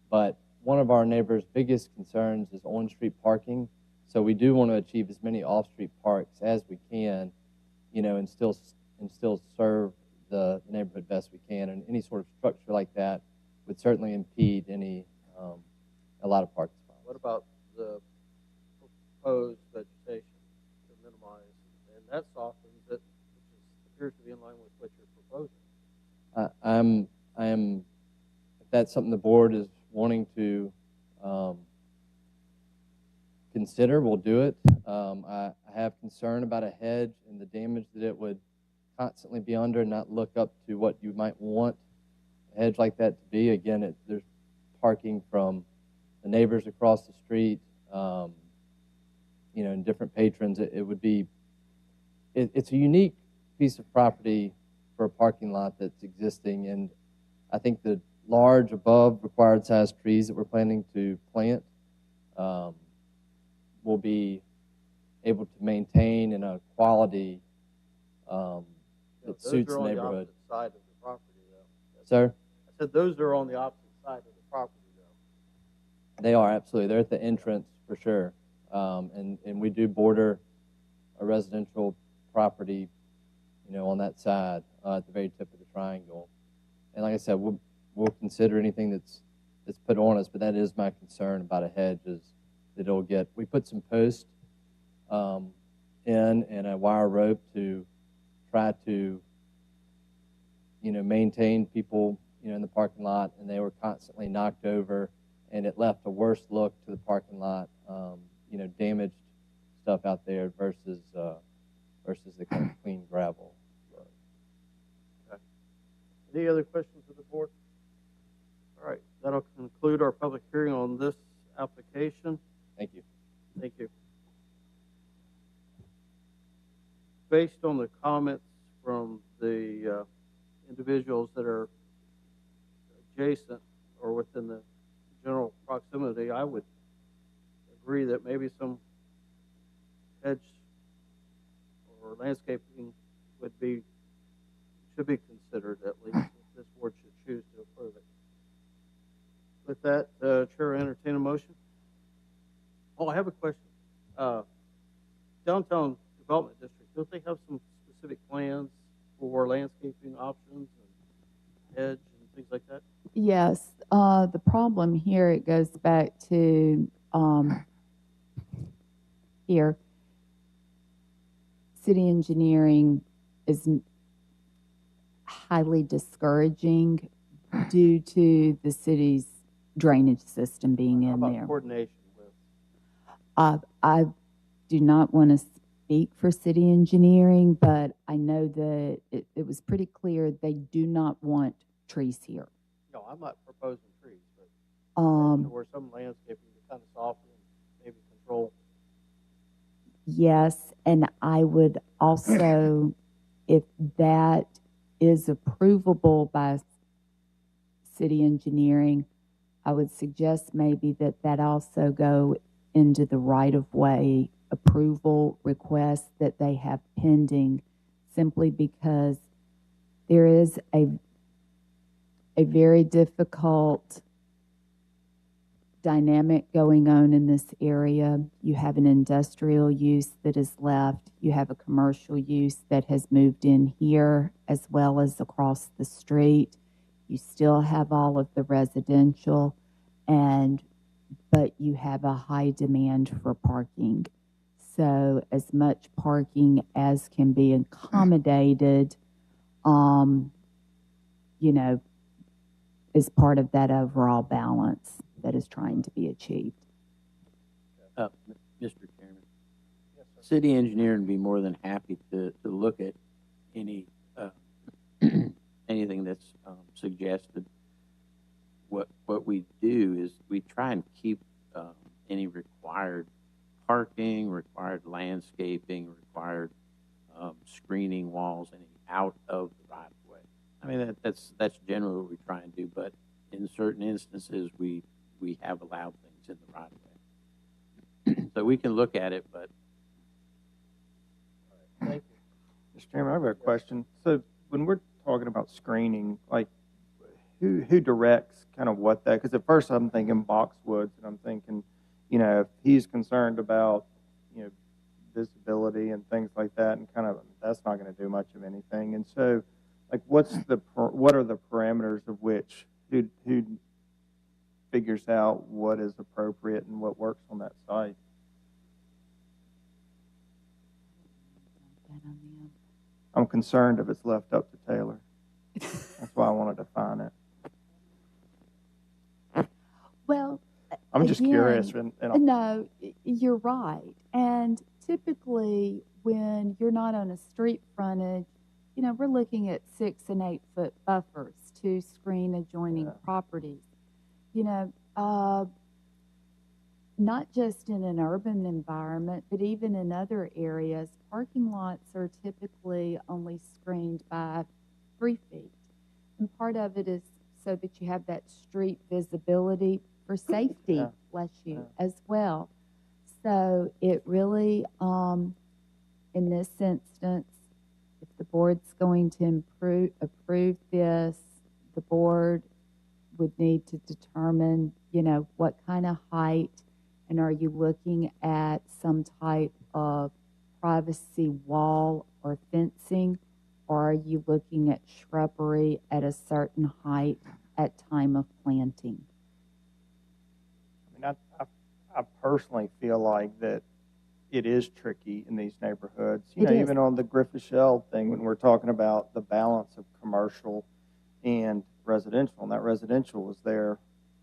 but one of our neighbors' biggest concerns is on-street parking. So we do want to achieve as many off-street parks as we can, and still serve the neighborhood best we can. And any sort of structure like that would certainly impede a lot of parking spots. What about the proposed vegetation to minimize, and that softens it, which appears to be in line with what you're proposing? I am, if that's something the board is wanting to consider, we'll do it. I have concern about a hedge and the damage that it would constantly be under and not look up to what you might want a hedge like that to be. Again, there's parking from the neighbors across the street, and different patrons. It's a unique piece of property for a parking lot that's existing, and I think the large above required size trees that we're planning to plant will be able to maintain in a quality that suits the neighborhood. Those are on the opposite side of the property, though. Sir? I said those are on the opposite side of the property, though. They are, absolutely. They're at the entrance for sure. And we do border a residential property, on that side at the very tip of the triangle. And like I said, we'll consider anything that's put on us, but that is my concern about a hedge is that it'll get. We put some posts in and a wire rope to try to maintain people in the parking lot, and they were constantly knocked over and it left a worse look to the parking lot. Damaged stuff out there versus the kind of clean gravel road. Okay. Any other questions of the board? All right, that'll conclude our public hearing on this application. Thank you. Thank you. Based on the comments from the individuals that are adjacent or within the general proximity, I would agree that maybe some hedge or landscaping should be considered, at least, if this board should choose to approve it. With that, Chair, entertain a motion. Oh, I have a question. Downtown Development District, don't they have some specific plans for landscaping options and hedge and things like that? Yes, the problem here, it goes back to here. City engineering is highly discouraging due to the city's drainage system being How in about there. coordination with? I do not want to speak for city engineering, but I know that it was pretty clear they do not want trees here. No, I'm not proposing trees, but or some landscaping to kind of soften and maybe control. Yes, and I would also, if that is approvable by city engineering, I would suggest maybe that also go into the right-of-way approval request that they have pending, simply because there is a very difficult dynamic going on in this area. You have an industrial use that is left. You have a commercial use that has moved in here as well as across the street. You still have all of the residential, but you have a high demand for parking. So as much parking as can be accommodated, is part of that overall balance that is trying to be achieved. Mr. Chairman, city engineer would be more than happy to look at any anything that's suggested. What we do is we try and keep any required parking, required landscaping, required screening walls, any out of the right of way. I mean, that's generally what we try and do, but in certain instances we have allowed things in the right of way. So we can look at it, but. Thank you. Mr. Chairman, I have a question. So when we're talking about screening, like who directs kind of what that, because at first I'm thinking boxwoods, and I'm thinking, if he's concerned about, visibility and things like that, and kind of, that's not going to do much of anything. And so, like, what are the parameters of which, who figures out what is appropriate and what works on that site? I'm concerned if it's left up to Taylor. That's why I wanted to find it. Well, I'm just curious. No, you're right. And typically, when you're not on a street frontage, we're looking at 6 and 8 foot buffers to screen adjoining properties. Not just in an urban environment, but even in other areas, parking lots are typically only screened by 3 feet. And part of it is so that you have that street visibility for safety, bless you, as well. So it really, in this instance, if the board's going to approve this, the board would need to determine, what kind of height, and are you looking at some type of privacy wall or fencing, or are you looking at shrubbery at a certain height at time of planting? I mean, I personally feel like that it is tricky in these neighborhoods. Even on the Griffith Shell thing, when we're talking about the balance of commercial and residential, and that residential was there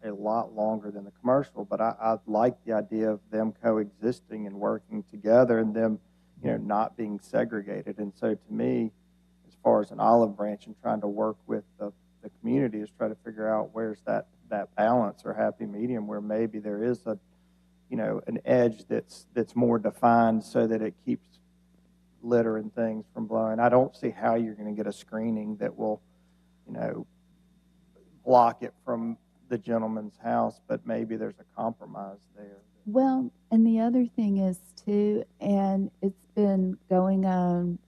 a lot longer than the commercial, but I like the idea of them coexisting and working together and them, not being segregated. And so to me, as far as an olive branch and trying to work with the community is try to figure out where's that balance or happy medium where maybe there is an edge that's more defined so that it keeps litter and things from blowing. I don't see how you're going to get a screening that will, block it from the gentleman's house, but maybe there's a compromise there. Well, and the other thing is too, and it's been going on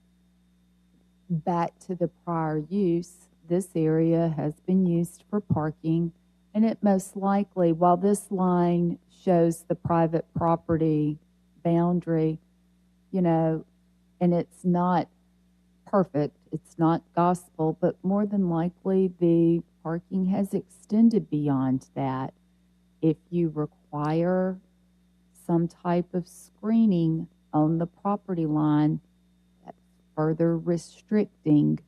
back to the prior use, this area has been used for parking, and it most likely, while this line shows the private property boundary, and it's not perfect, it's not gospel, but more than likely the parking has extended beyond that. If you require some type of screening on the property line, that's further restricting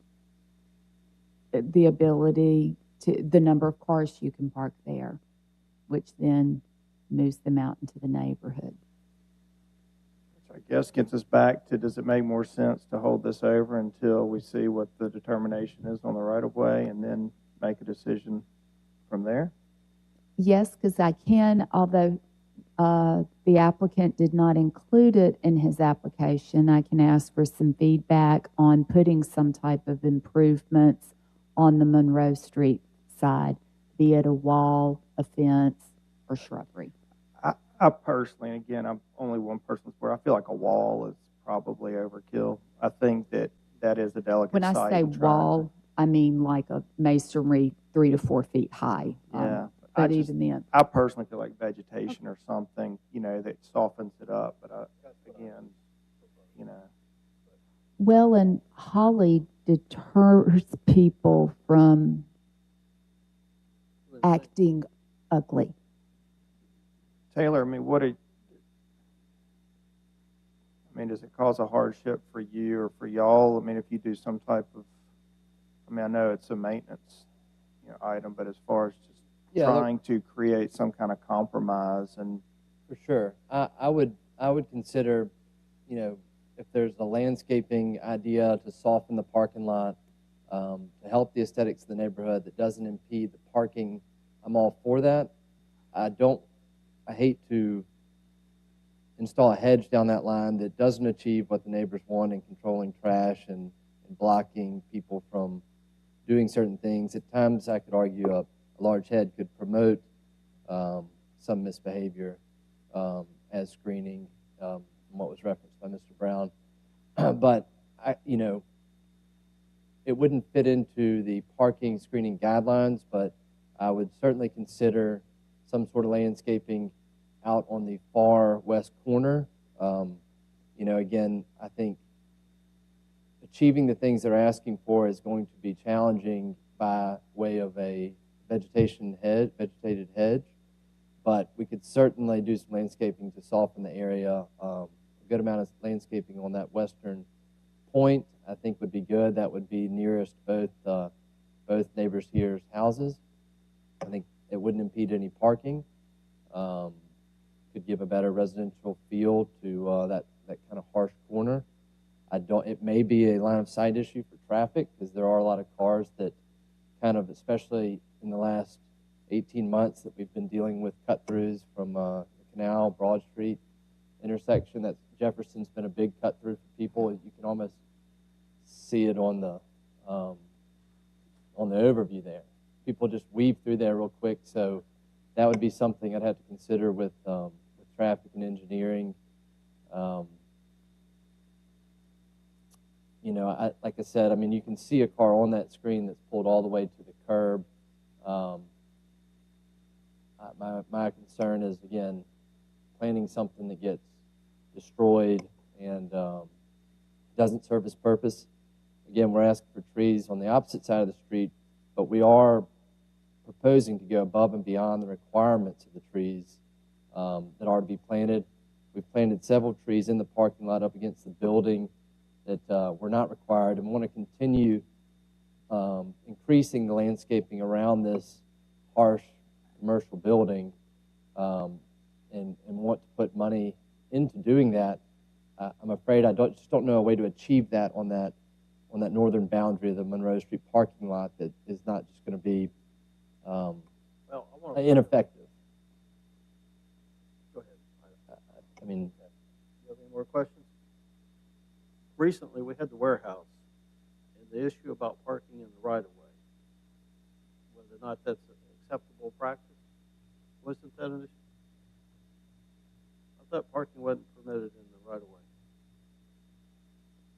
the ability to the number of cars you can park there, which then moves them out into the neighborhood. Which I guess gets us back to, does it make more sense to hold this over until we see what the determination is on the right-of-way and then make a decision from there? Yes, because I can, although the applicant did not include it in his application, I can ask for some feedback on putting some type of improvements on the Monroe Street side, be it a wall, a fence, or shrubbery. I personally, and again, I'm only one person's word, I feel like a wall is probably overkill. I think that is a delicate When I site say and trying wall, I mean like a masonry 3 to 4 feet high. Yeah. But even then. I personally feel like vegetation or something, that softens it up. But again, Well, and holly deters people from acting ugly. Taylor, does it cause a hardship for you or for y'all? If you do some type of, I know it's a maintenance, item, but as far as just trying to create some kind of compromise and. For sure. I would consider, if there's a landscaping idea to soften the parking lot, to help the aesthetics of the neighborhood that doesn't impede the parking, I'm all for that. I hate to install a hedge down that line that doesn't achieve what the neighbors want in controlling trash and blocking people from doing certain things. At times, I could argue a large hedge could promote some misbehavior as screening, from what was referenced by Mr. Brown. But it wouldn't fit into the parking screening guidelines, but I would certainly consider some sort of landscaping out on the far west corner. Again, I think achieving the things they're asking for is going to be challenging by way of a vegetated hedge, but we could certainly do some landscaping to soften the area. A good amount of landscaping on that western point, I think, would be good. That would be nearest both neighbors here's houses. I think it wouldn't impede any parking. Could give a better residential feel to that kind of harsh corner. It may be a line of sight issue for traffic because there are a lot of cars that kind of, especially in the last 18 months that we've been dealing with cut-throughs from the Canal, Broad Street intersection. That Jefferson's been a big cut-through for people. You can almost see it on the overview there. People just weave through there real quick, so that would be something I'd have to consider with traffic and engineering. Like I said, you can see a car on that screen that's pulled all the way to the curb. My concern is, again, planting something that gets destroyed and doesn't serve its purpose. Again, we're asking for trees on the opposite side of the street, but we are proposing to go above and beyond the requirements of the trees that are to be planted. We've planted several trees in the parking lot up against the building that were not required, and want to continue increasing the landscaping around this harsh commercial building, and want to put money into doing that, I'm afraid I just don't know a way to achieve that on that northern boundary of the Monroe Street parking lot that is not just going to be ineffective. Go ahead. I mean, You have any more questions? Recently, we had the warehouse and the issue about parking in the right-of-way, whether or not that's an acceptable practice. Wasn't that an issue? I thought parking wasn't permitted in the right-of-way.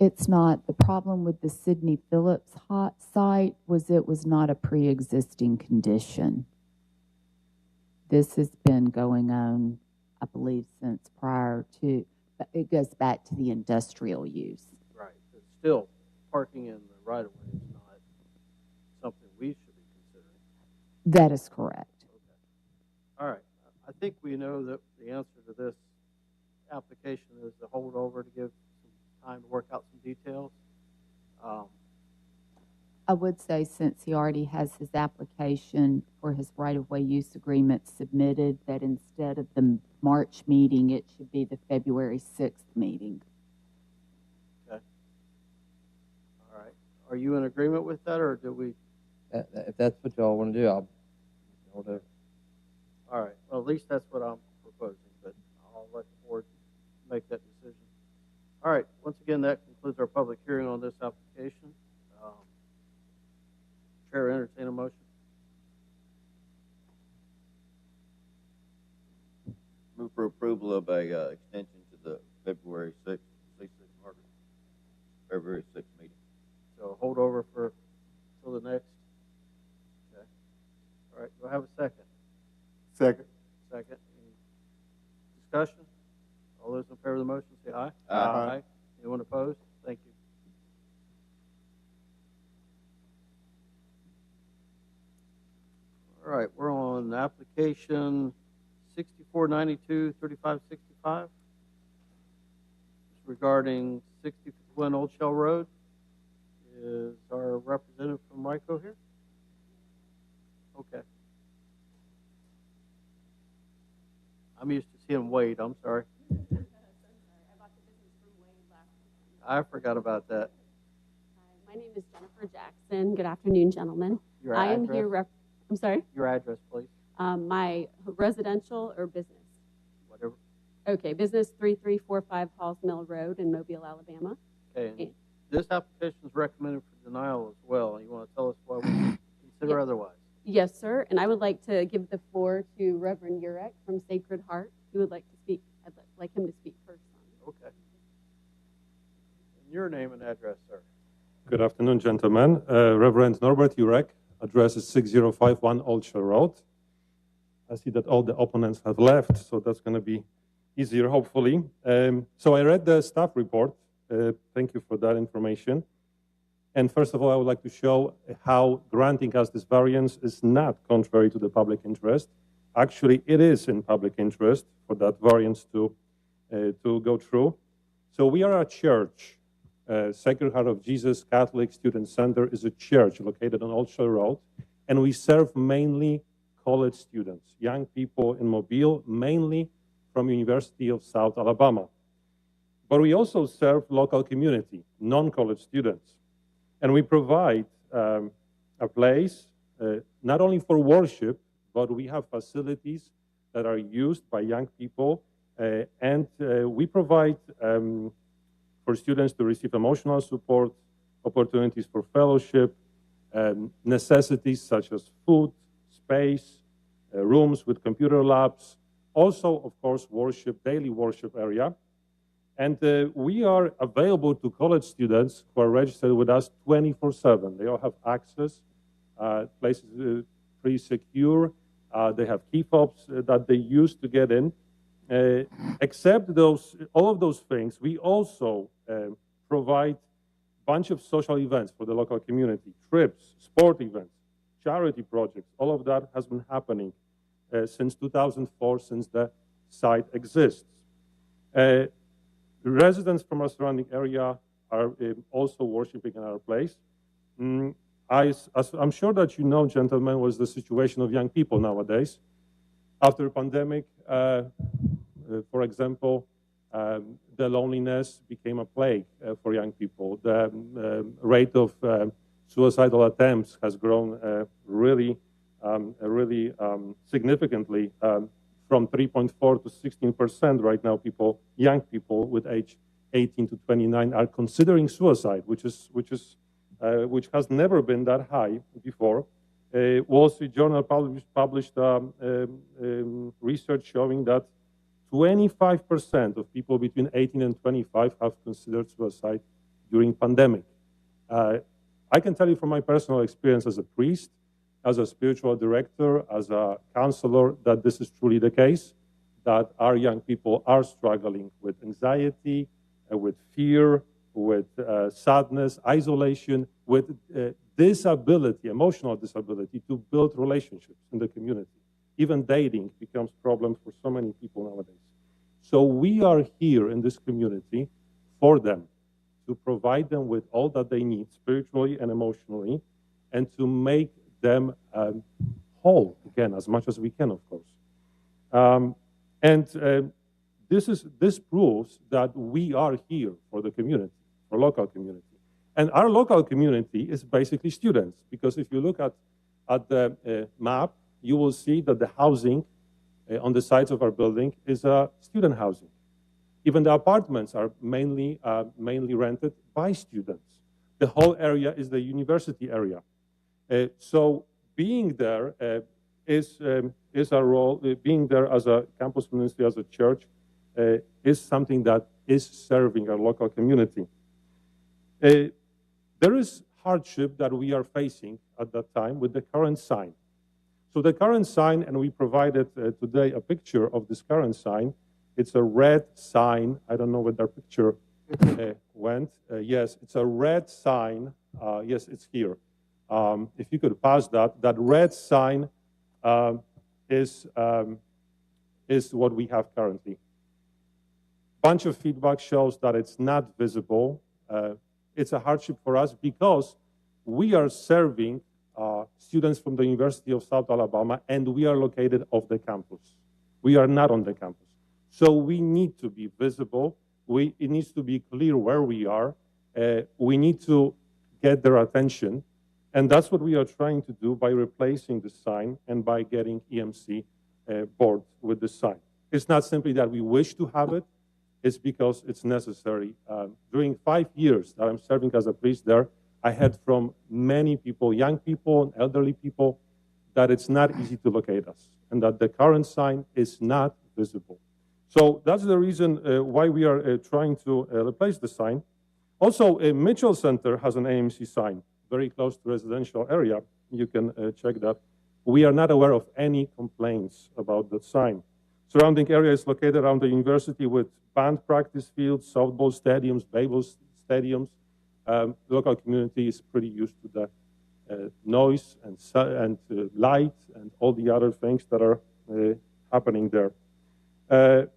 It's not. The problem with the Sidney Phillips hot site was it was not a pre-existing condition. This has been going on, I believe, since prior to, it goes back to the industrial use. Right. But still, parking in the right-of-way is not something we should be considering. That is correct. All right. I think we know that the answer to this application is to hold over to give some time to work out some details. I would say since he already has his application for his right-of-way use agreement submitted, that instead of the March meeting, it should be the February 6th meeting. Okay. All right. Are you in agreement with that, or do we? if that's what y'all want to do, I'll whatever. All right. Well, at least that's what I'm proposing, but I'll let the board make that decision. All right. Once again, that concludes our public hearing on this application. Chair, entertain a motion. Move for approval of a extension to the February 6th, February 6th meeting. So hold over till the next. Okay. All right. Do I have a second? Second. Second. Any discussion? All those in favor of the motion say aye. Aye. Anyone opposed? Thank you. All right, we're on application 6492-3565 regarding 6051 Old Shell Road. Is our representative from RICO here? Okay. I'm used to seeing Wade. I'm sorry. I forgot about that. My name is Jennifer Jackson. Good afternoon, gentlemen. Your I am address? here. I'm sorry. Your address, please. My residential or business? Whatever. Okay, business 3345 Halls Mill Road in Mobile, Alabama. Okay. And this application is recommended for denial as well. You want to tell us why we consider otherwise? Yes, sir. And I would like to give the floor to Reverend Urek from Sacred Heart, who would like to speak. I'd like him to speak first. Okay. And your name and address, sir. Good afternoon, gentlemen. Reverend Norbert Urek, address is 6051 Old Shell Road. I see that all the opponents have left, so that's going to be easier, hopefully. So I read the staff report. Thank you for that information. And first of all, I would like to show how granting us this variance is not contrary to the public interest. Actually, it is in public interest for that variance to go through. So we are a church. Sacred Heart of Jesus Catholic Student Center is a church located on Old Shell Road, and we serve mainly college students, young people in Mobile, mainly from University of South Alabama. But we also serve local community, non-college students. And we provide a place not only for worship, but we have facilities that are used by young people, and we provide for students to receive emotional support, opportunities for fellowship, necessities such as food, space, rooms with computer labs, also, of course, worship, daily worship area. And we are available to college students who are registered with us 24/7. They all have access. Place is pretty secure. They have key fobs that they use to get in. Except all of those things, we also provide a bunch of social events for the local community, trips, sport events, charity projects. All of that has been happening since 2004, since the site exists. Residents from our surrounding area are also worshiping in our place. I'm sure that you know, gentlemen, what's the situation of young people nowadays. After the pandemic, for example, the loneliness became a plague for young people. The rate of suicidal attempts has grown really significantly from 3.4 to 16% right now. Young people with age 18 to 29 are considering suicide, which has never been that high before. Wall Street Journal published research showing that 25% of people between 18 and 25 have considered suicide during pandemic. I can tell you from my personal experience as a priest, as a spiritual director, as a counselor, that this is truly the case, that our young people are struggling with anxiety, with fear, with sadness, isolation, with disability, emotional disability to build relationships in the community. Even dating becomes a problem for so many people nowadays. So we are here in this community for them, to provide them with all that they need spiritually and emotionally, and to make them whole again as much as we can, of course. This proves that we are here for the community, for local community. And our local community is basically students, because if you look at the map, you will see that the housing on the sides of our building is student housing. Even the apartments are mainly rented by students. The whole area is the university area. So being there is our role. Being there as a campus ministry, as a church, is something that is serving our local community. There is hardship that we are facing at that time with the current sign. So the current sign, and we provided today a picture of this current sign. It's a red sign. I don't know where that picture went. Yes, it's a red sign. Yes, it's here. If you could pass that red sign is what we have currently. Bunch of feedback shows that it's not visible. It's a hardship for us because we are serving students from the University of South Alabama, and we are located off the campus. We are not on the campus. So we need to be visible. It needs to be clear where we are. We need to get their attention. And that's what we are trying to do by replacing the sign and by getting EMC board with the sign. It's not simply that we wish to have it. It's because it's necessary. During 5 years that I'm serving as a priest there, I had from many people, young people and elderly people, that it's not easy to locate us and that the current sign is not visible. So that's the reason why we are trying to replace the sign. Also, Mitchell Center has an AMC sign very close to residential area. You can check that. We are not aware of any complaints about that sign. Surrounding area is located around the university with band practice fields, softball stadiums, baseball stadiums. The local community is pretty used to the noise and light and all the other things that are happening there. Sir,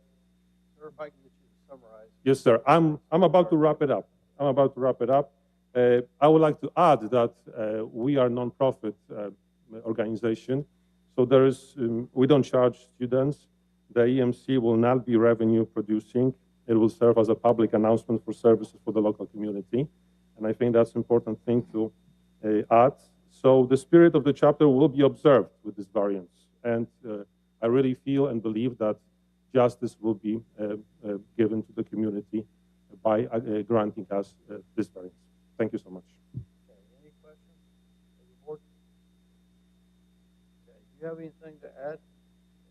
if I can get you to summarize. Yes, sir. I'm about to wrap it up. I would like to add that we are a nonprofit organization, so there is we don't charge students. The EMC will not be revenue producing. It will serve as a public announcement for services for the local community. And I think that's an important thing to add. So the spirit of the chapter will be observed with this variance. And I really feel and believe that justice will be given to the community by granting us this variance. Thank you so much. Okay, any questions? Any board? Okay, do you have anything to add?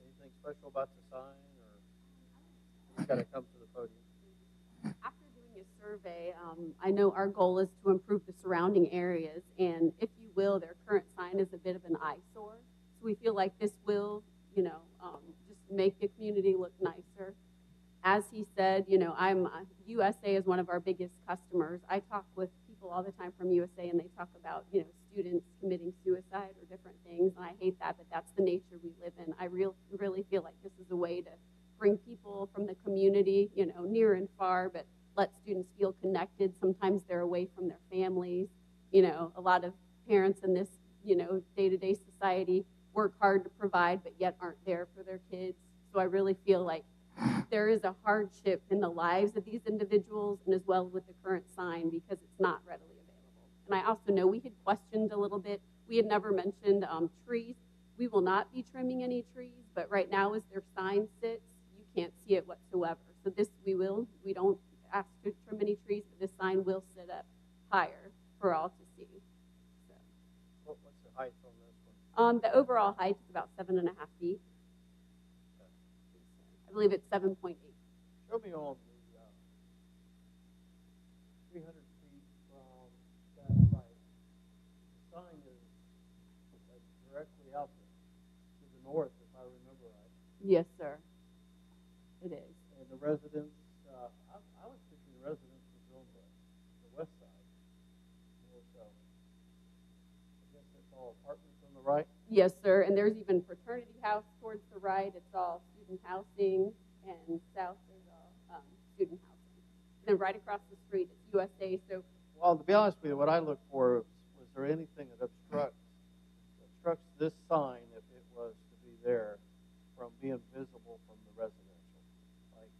Anything special about the sign, or you got to come to the podium? After doing a survey, I know our goal is to improve the surrounding areas, and if you will, their current sign is a bit of an eyesore. So we feel like this will, just make the community look nicer. As he said, USA is one of our biggest customers. I talk with people all the time from USA, and they talk about, students committing suicide or different things, and I hate that, but that's the nature we live in. I really feel like this is a way to bring people from the community, near and far, but let students feel connected. Sometimes they're away from their families. A lot of parents in this, day-to-day society work hard to provide, but yet aren't there for their really feel like there is a hardship in the lives of these individuals and as well with the current sign because it's not readily available. And I also know we had questioned a little bit. We had never mentioned trees. We will not be trimming any trees, but right now as their sign sits, you can't see it whatsoever. So this we don't ask to trim any trees, but this sign will sit up higher for all to see. So. What's the height on this one? The overall height is about 7.5 feet. I believe it's 7.8. Show me on the 300 feet from that site. The sign is directly out there to the north, if I remember right. Yes, sir. It is. And the residents, I was thinking the residents was on the west side, more so. I guess that's all apartments on the right. Yes, sir. And there's even fraternity house towards the right. It's all student housing, and south is all student housing. And then right across the street is USA. So, well, to be honest with you, what I looked for was there anything that obstructs this sign if it was to be there from being visible from the residential, like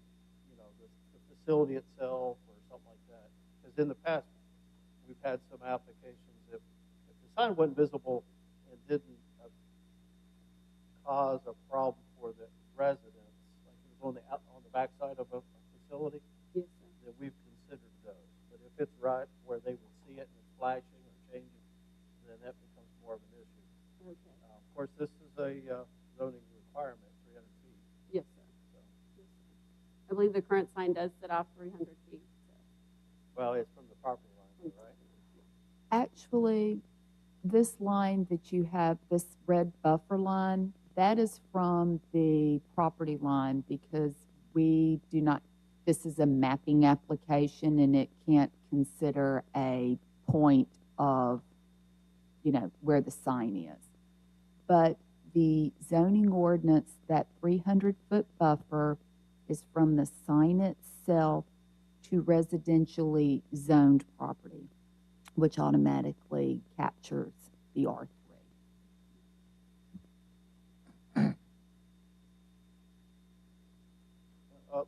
the facility itself or something like that. Because in the past we've had some applications if the sign wasn't visible and didn't cause a problem for the residents, like it was on the backside of a facility, yes, then we've considered those. But if it's right where they would see it and it's flashing or changing, then that becomes more of an issue. Okay. Of course, this is a zoning requirement, 300 feet. Yes, sir. Yes, sir. I believe the current sign does sit off 300 feet. So. Well, it's from the property line, right? Actually, this line that you have, this red buffer line, that is from the property line because we do not, this is a mapping application and it can't consider a point of, where the sign is. But the zoning ordinance, that 300-foot buffer is from the sign itself to residentially zoned property, which automatically captures the R3.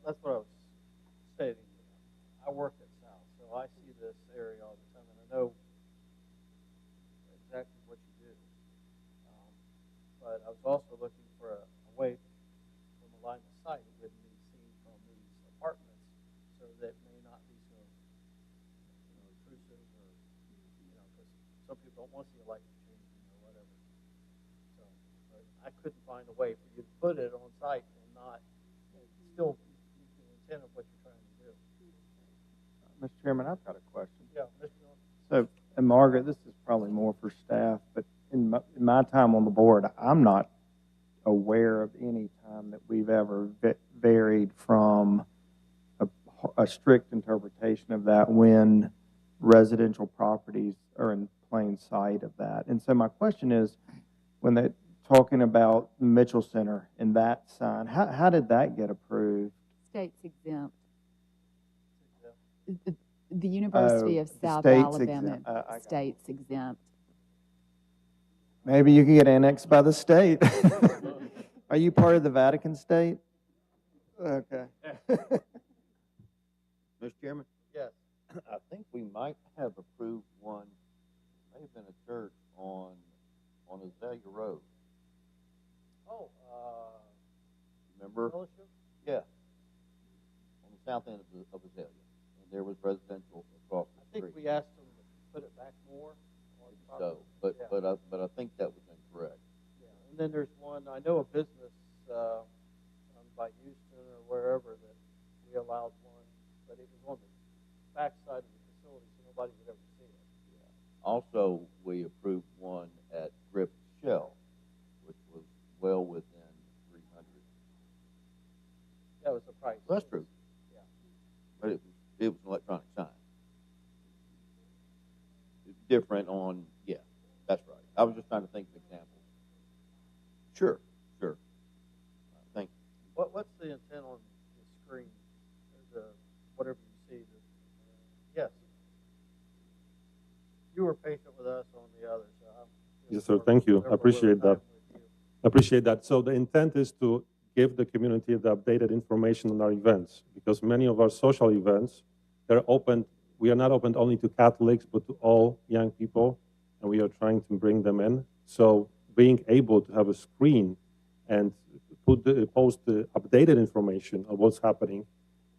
That's what I was stating. I work at South, so I see this area all the time, and I know exactly what you do. But I was also looking for a way from a line of sight it wouldn't be seen from these apartments, so that may not be so intrusive, or because some people don't want to see a light changing or whatever. So, but I couldn't find a way for you to put it on site and not still meet the intent of what you're trying to do. Mr. Chairman, I've got a question. Yeah, Mr. Miller. So, and Margaret, this is probably more for staff, but in my time on the board, I'm not aware of any time that we've ever varied from a strict interpretation of that when residential properties are in plain sight of that. And so my question is, when they're talking about Mitchell Center and that sign, how did that get approved? State's exempt. The University of South Alabama, state's exempt. Maybe you can get annexed by the state. Are you part of the Vatican state? Okay. Mr. Chairman? Yes. I think we might have approved one, may have been a church on Azalea Road. Oh, remember? Fellowship? Yeah. On the south end of Azalea. And there was residential across the street. I think we asked them to put it back more. So, but I think that was incorrect. Yeah, and then there's one, I know a business by Houston or wherever that we allowed one, but it was on the backside of the facility, so nobody would ever see it. Yeah. Also, we approved one at Griffith Shell, which was well within 300. That was the price. Well, that's true. Yeah. But it was an electronic sign. It's different on, yeah, that's right. I was just trying to think of examples. Sure. Thank you. What's the intent on the screen? Whatever you see. Yes. You were patient with us on the others. So yes, sir. Thank you. I appreciate that. So the intent is to give the community the updated information on our events, because many of our social events, they're open. We are not open only to Catholics, but to all young people, and we are trying to bring them in. So being able to have a screen and post the updated information of what's happening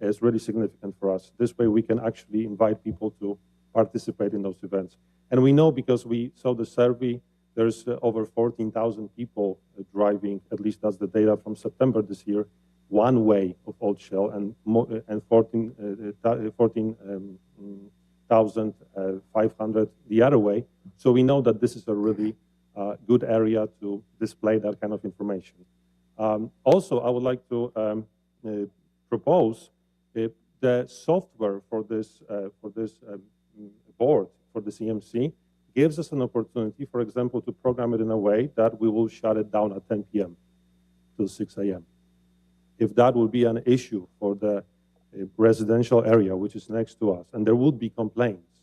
is really significant for us. This way we can actually invite people to participate in those events. And we know, because we saw the survey, there's over 14,000 people driving, at least that's the data from September this year, one way of Old Shell, and 14,500 the other way. So we know that this is a really good area to display that kind of information. Also, I would like to propose the software for this board, for the CMC, gives us an opportunity, for example, to program it in a way that we will shut it down at 10 p.m. till 6 a.m. If that would be an issue for the residential area, which is next to us, and there would be complaints,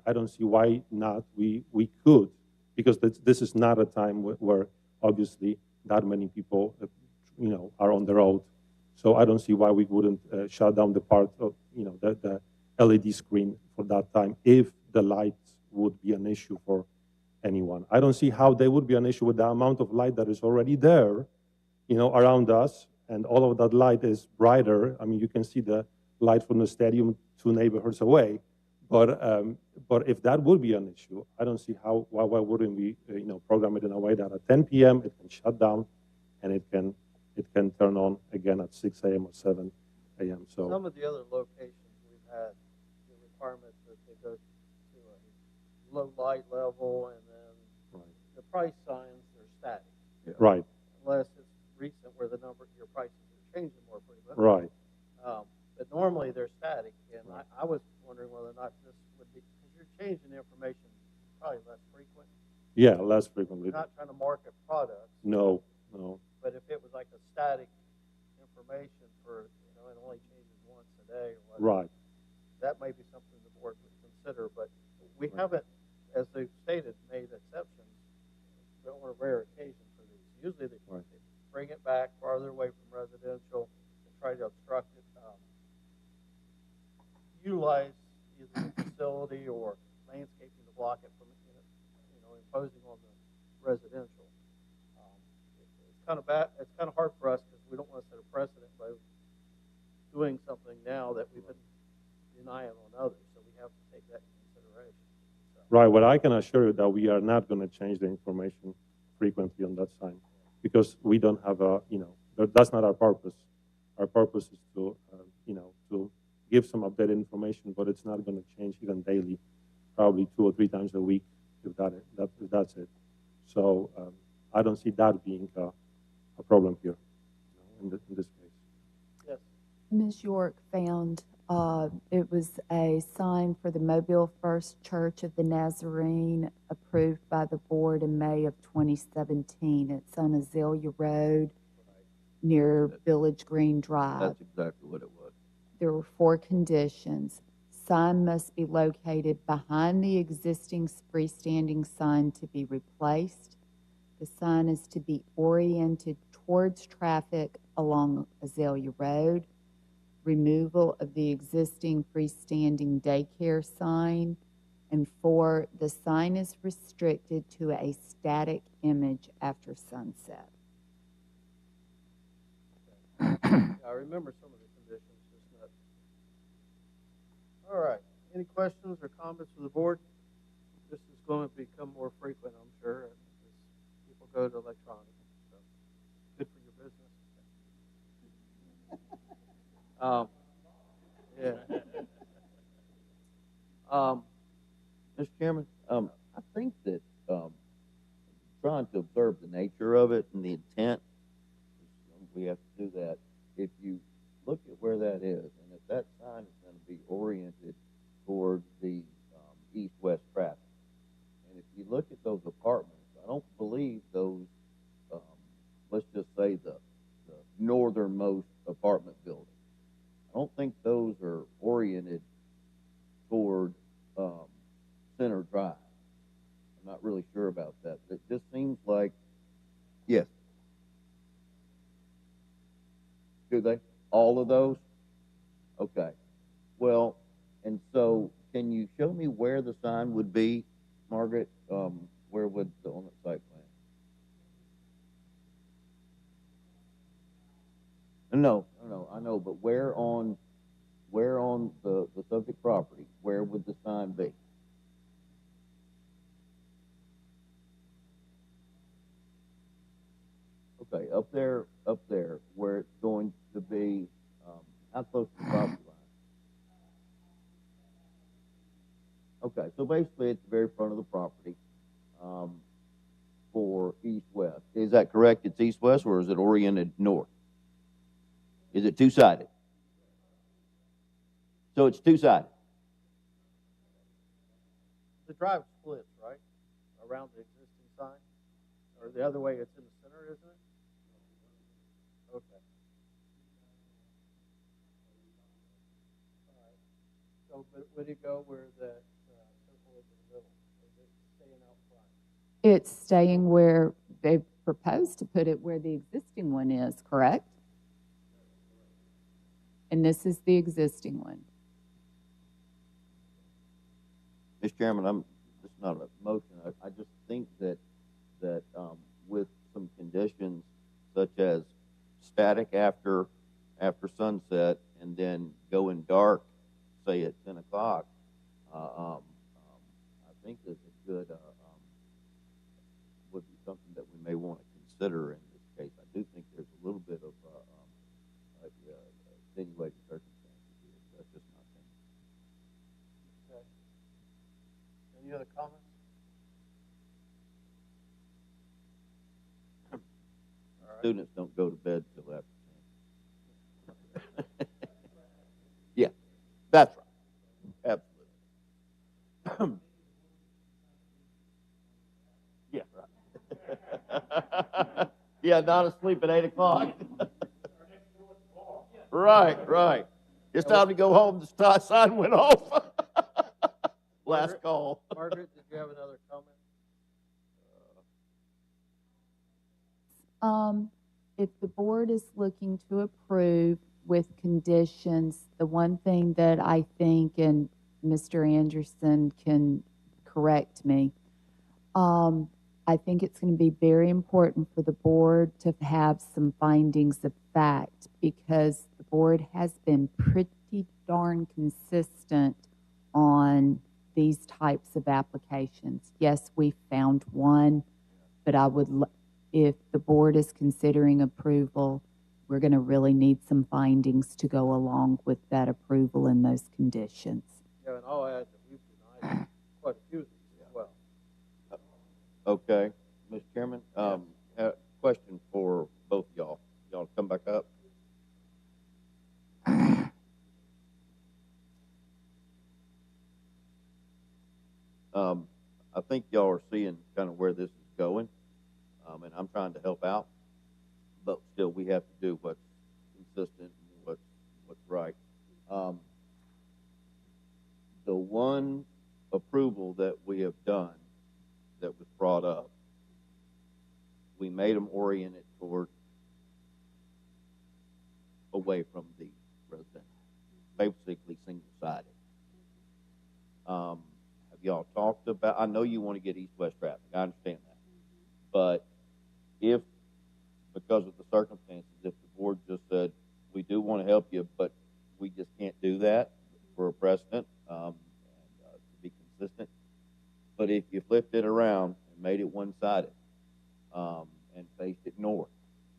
I don't see why not. We could, because this is not a time where obviously that many people, are on the road. So I don't see why we wouldn't shut down the part of, the LED screen for that time if the lights would be an issue for anyone. I don't see how they would be an issue with the amount of light that is already there, around us, and all of that light is brighter. I mean, you can see the light from the stadium 2 neighborhoods away. But if that would be an issue, I don't see why wouldn't we, program it in a way that at 10 p.m. it can shut down, and it can turn on again at 6 a.m. or 7 a.m. So some of the other locations we've had the requirement that they go to a low light level, and then the price signs are static. Right. Unless it's recent where your prices are changing more frequently. Right. But normally they're static, and I was wondering whether or not this would be, because you're changing the information probably less frequent. Yeah, less frequently. You're not trying to market products. No. But if it was like a static information for, it only changes once a day or whatever. Right. That may be something the board would consider, but we haven't, as they've stated, made exceptions on a rare occasion for these. Usually they bring it back farther away from residential and try to obstruct it, utilize either the facility or landscaping to block it from, imposing on the residential. It's kind of bad. It's kind of hard for us because we don't want to set a precedent by doing something now that we've been denying on others. So we have to take that into consideration. Right. Well, I can assure you that we are not going to change the information frequently on that sign, because we don't have that's not our purpose. Our purpose is to, to give some updated information, but it's not going to change even daily, probably 2 or 3 times a week, if that's it. So I don't see that being a problem here, in this case. Yes. Ms. York found it was a sign for the Mobile First Church of the Nazarene, approved by the board in May of 2017. It's on Azalea Road near Village Green Drive. That's exactly what it was. There were 4 conditions. Sign must be located behind the existing freestanding sign to be replaced. The sign is to be oriented towards traffic along Azalea Road. Removal of the existing freestanding daycare sign. And 4, the sign is restricted to a static image after sunset. I remember some of the conditions, just not. All right. Any questions or comments from the board? This is going to become more frequent, I'm sure, as people go to electronic. So good for your business. Mr. Chairman, I think that trying to observe the nature of it and the intent, we have to do that. If you look at where that is, and if that sign is going to be oriented towards the east-west traffic, and if you look at those apartments, I don't believe those, let's just say the northernmost apartment building, I don't think those are oriented toward Center Drive. I'm not really sure about that. It just seems like, yes. Do they? All of those? Okay. Well, and so can you show me where the sign would be, Margaret? Where would the on the site plan? No, I know, but where on the subject property, where would the sign be? Okay, up there, where it's going to be, how close to the property line? Okay, so basically it's the very front of the property, for east-west. Is that correct? It's east-west, or is it oriented north? Is it two-sided? So it's two-sided. The drive splits, right, around the existing sign? Or the other way, it's in the center, isn't it? Okay. All right. So, but would it go where that circle is in the middle? Or is it staying out front? It's staying where they've proposed to put it, where the existing one is, correct? And this is the existing one. Mr. Chairman, it's not a motion. I just think that with some conditions such as static after sunset and then going dark, say at 10 o'clock, I think that's a good would be something that we may want to consider in this case. I do think there's a little bit of attenuated circumstances here. That's just my opinion. Okay. Any other comments? Students don't go to bed till after 10. Yeah, that's right. Absolutely. Yeah, right. Yeah, not asleep at 8 o'clock. Right. It's time to go home. The sign went off. Last call. Margaret, did you have another comment? If the board is looking to approve with conditions, the one thing that I think, and Mr. Anderson can correct me, I think it's going to be very important for the board to have some findings of fact, because the board has been pretty darn consistent on these types of applications. Yes, we found one, but if the board is considering approval, we're going to really need some findings to go along with that approval and those conditions. Yeah, and I'll add that we've denied quite a few of these as well. Okay, Mr. Chairman, question for both of y'all. Y'all come back up. I think y'all are seeing kind of where this is going, and I'm trying to help out, but still we have to do what's consistent and what's right. The one approval that we have done that was brought up, we made them oriented toward away from the residential, basically single-sided. Have y'all talked about, I know you want to get east-west traffic, I understand that, but if, because of the circumstances, if the board just said, we do want to help you, but we just can't do that for a precedent, and to be consistent, but if you flipped it around and made it one-sided, and faced it north,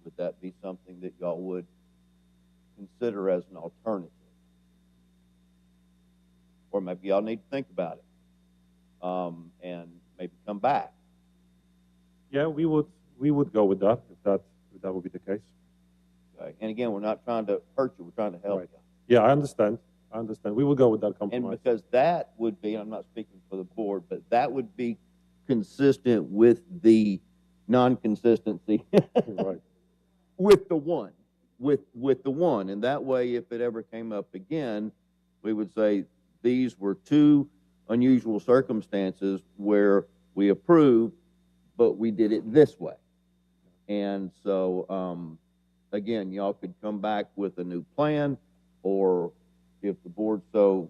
would that be something that y'all would consider as an alternative? Or maybe y'all need to think about it, and maybe come back. Yeah, we would go with that if that would be the case. Okay. And again, we're not trying to hurt you; we're trying to help you. Yeah, I understand. We will go with that compromise. And because that would be, I'm not speaking for the board, but that would be consistent with the non-consistency right. with the one, with the one, and that way, if it ever came up again, we would say these were two unusual circumstances where we approved, but we did it this way. And so again, y'all could come back with a new plan, or if the board so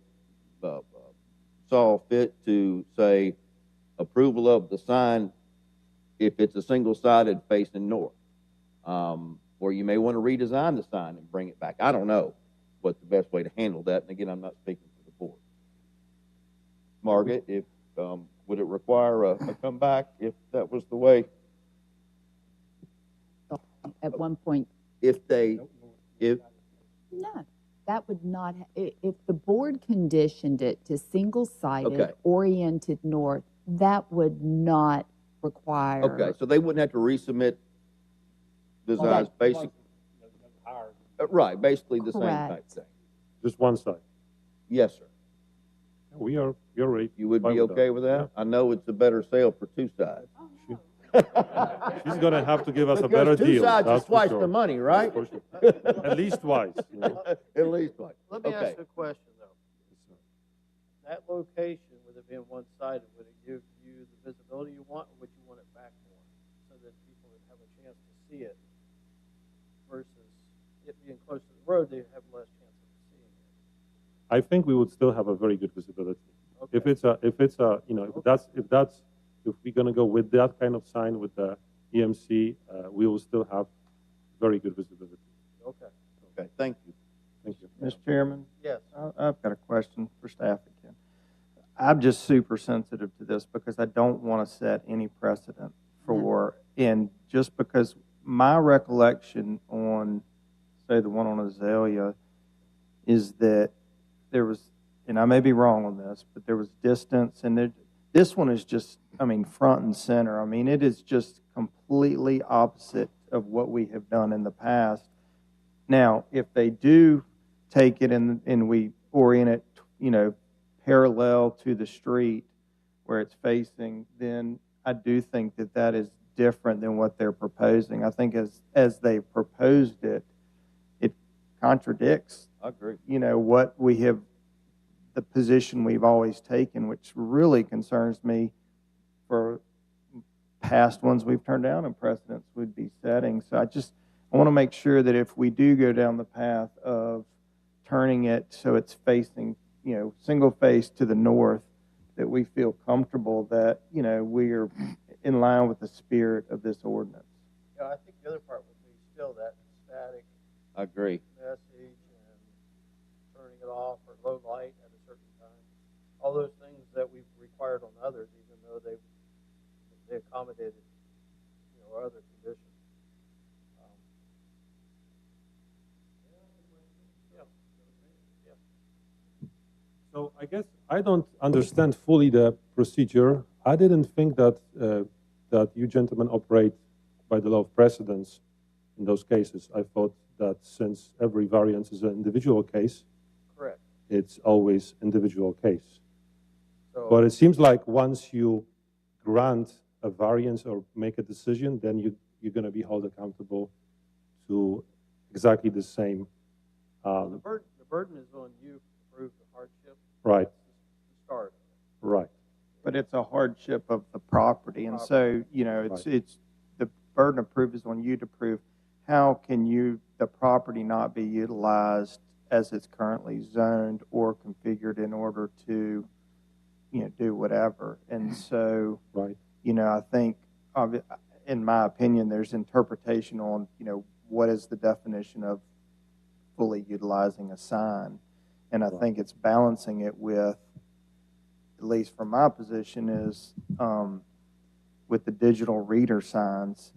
saw fit to say approval of the sign if it's a single-sided facing north. Or you may want to redesign the sign and bring it back. I don't know what's the best way to handle that. And again, I'm not speaking for the board. Margaret, if would it require a comeback if that was the way? At one point, If no, that would not, if the board conditioned it to single-sided, Okay. oriented north, that would not require. Okay, so they wouldn't have to resubmit designs, basic. Right, basically the same type Correct. thing. Just one side. Yes, sir. You're right. You would be okay with that? I know it's a better sale for two sides. She's gonna have to give us a Because better two deal. sides that's is for twice sure. the money, right? For sure. At least twice. You know? At least twice. Let me Okay. ask you a question, though. That location, with it being one-sided, would it give you the visibility you want, or would you want it back more, so that people would have a chance to see it, versus it being close to the road, they have less chance of seeing it? I think we would still have a very good visibility. Okay. If we're gonna go with that kind of sign with the EMC, we will still have very good visibility. Okay. Okay, thank you. Thank you. Mr. Chairman? Yes. I've got a question for staff again. I'm just super sensitive to this because I don't want to set any precedent for, and just because my recollection on, say, the one on Azalea is that there was, and I may be wrong on this, but there was distance, and this one is just, I mean, front and center. I mean, it is just completely opposite of what we have done in the past. Now, if they do take it and we orient it, parallel to the street where it's facing, then I do think that that is different than what they're proposing. I think as they proposed it, it contradicts, I agree. what we have, the position we've always taken, which really concerns me for past ones we've turned down and precedents we'd be setting. So I want to make sure that if we do go down the path of turning it so it's facing, single face to the north, that we feel comfortable that, we are in line with the spirit of this ordinance. Yeah, I think the other part would be still that static I agree. message and turning it off or low light at a certain time. All those things that we've required on others, even though they accommodated, other conditions. So I guess I don't understand fully the procedure. I didn't think that that you gentlemen operate by the law of precedence in those cases. I thought that since every variance is an individual case, Correct. it's always individual case. So, But it seems like once you grant a variance or make a decision, then you're going to be held accountable to exactly the same. the burden is on you to prove the hardship. Right. To start. Right. But it's a hardship of the property, and so, it's the burden of proof is on you to prove how can the property not be utilized as it's currently zoned or configured in order to, do whatever. And so, right. I think, in my opinion, there's interpretation on, what is the definition of fully utilizing a sign. And I think it's balancing it with, at least from my position, is with the digital reader signs.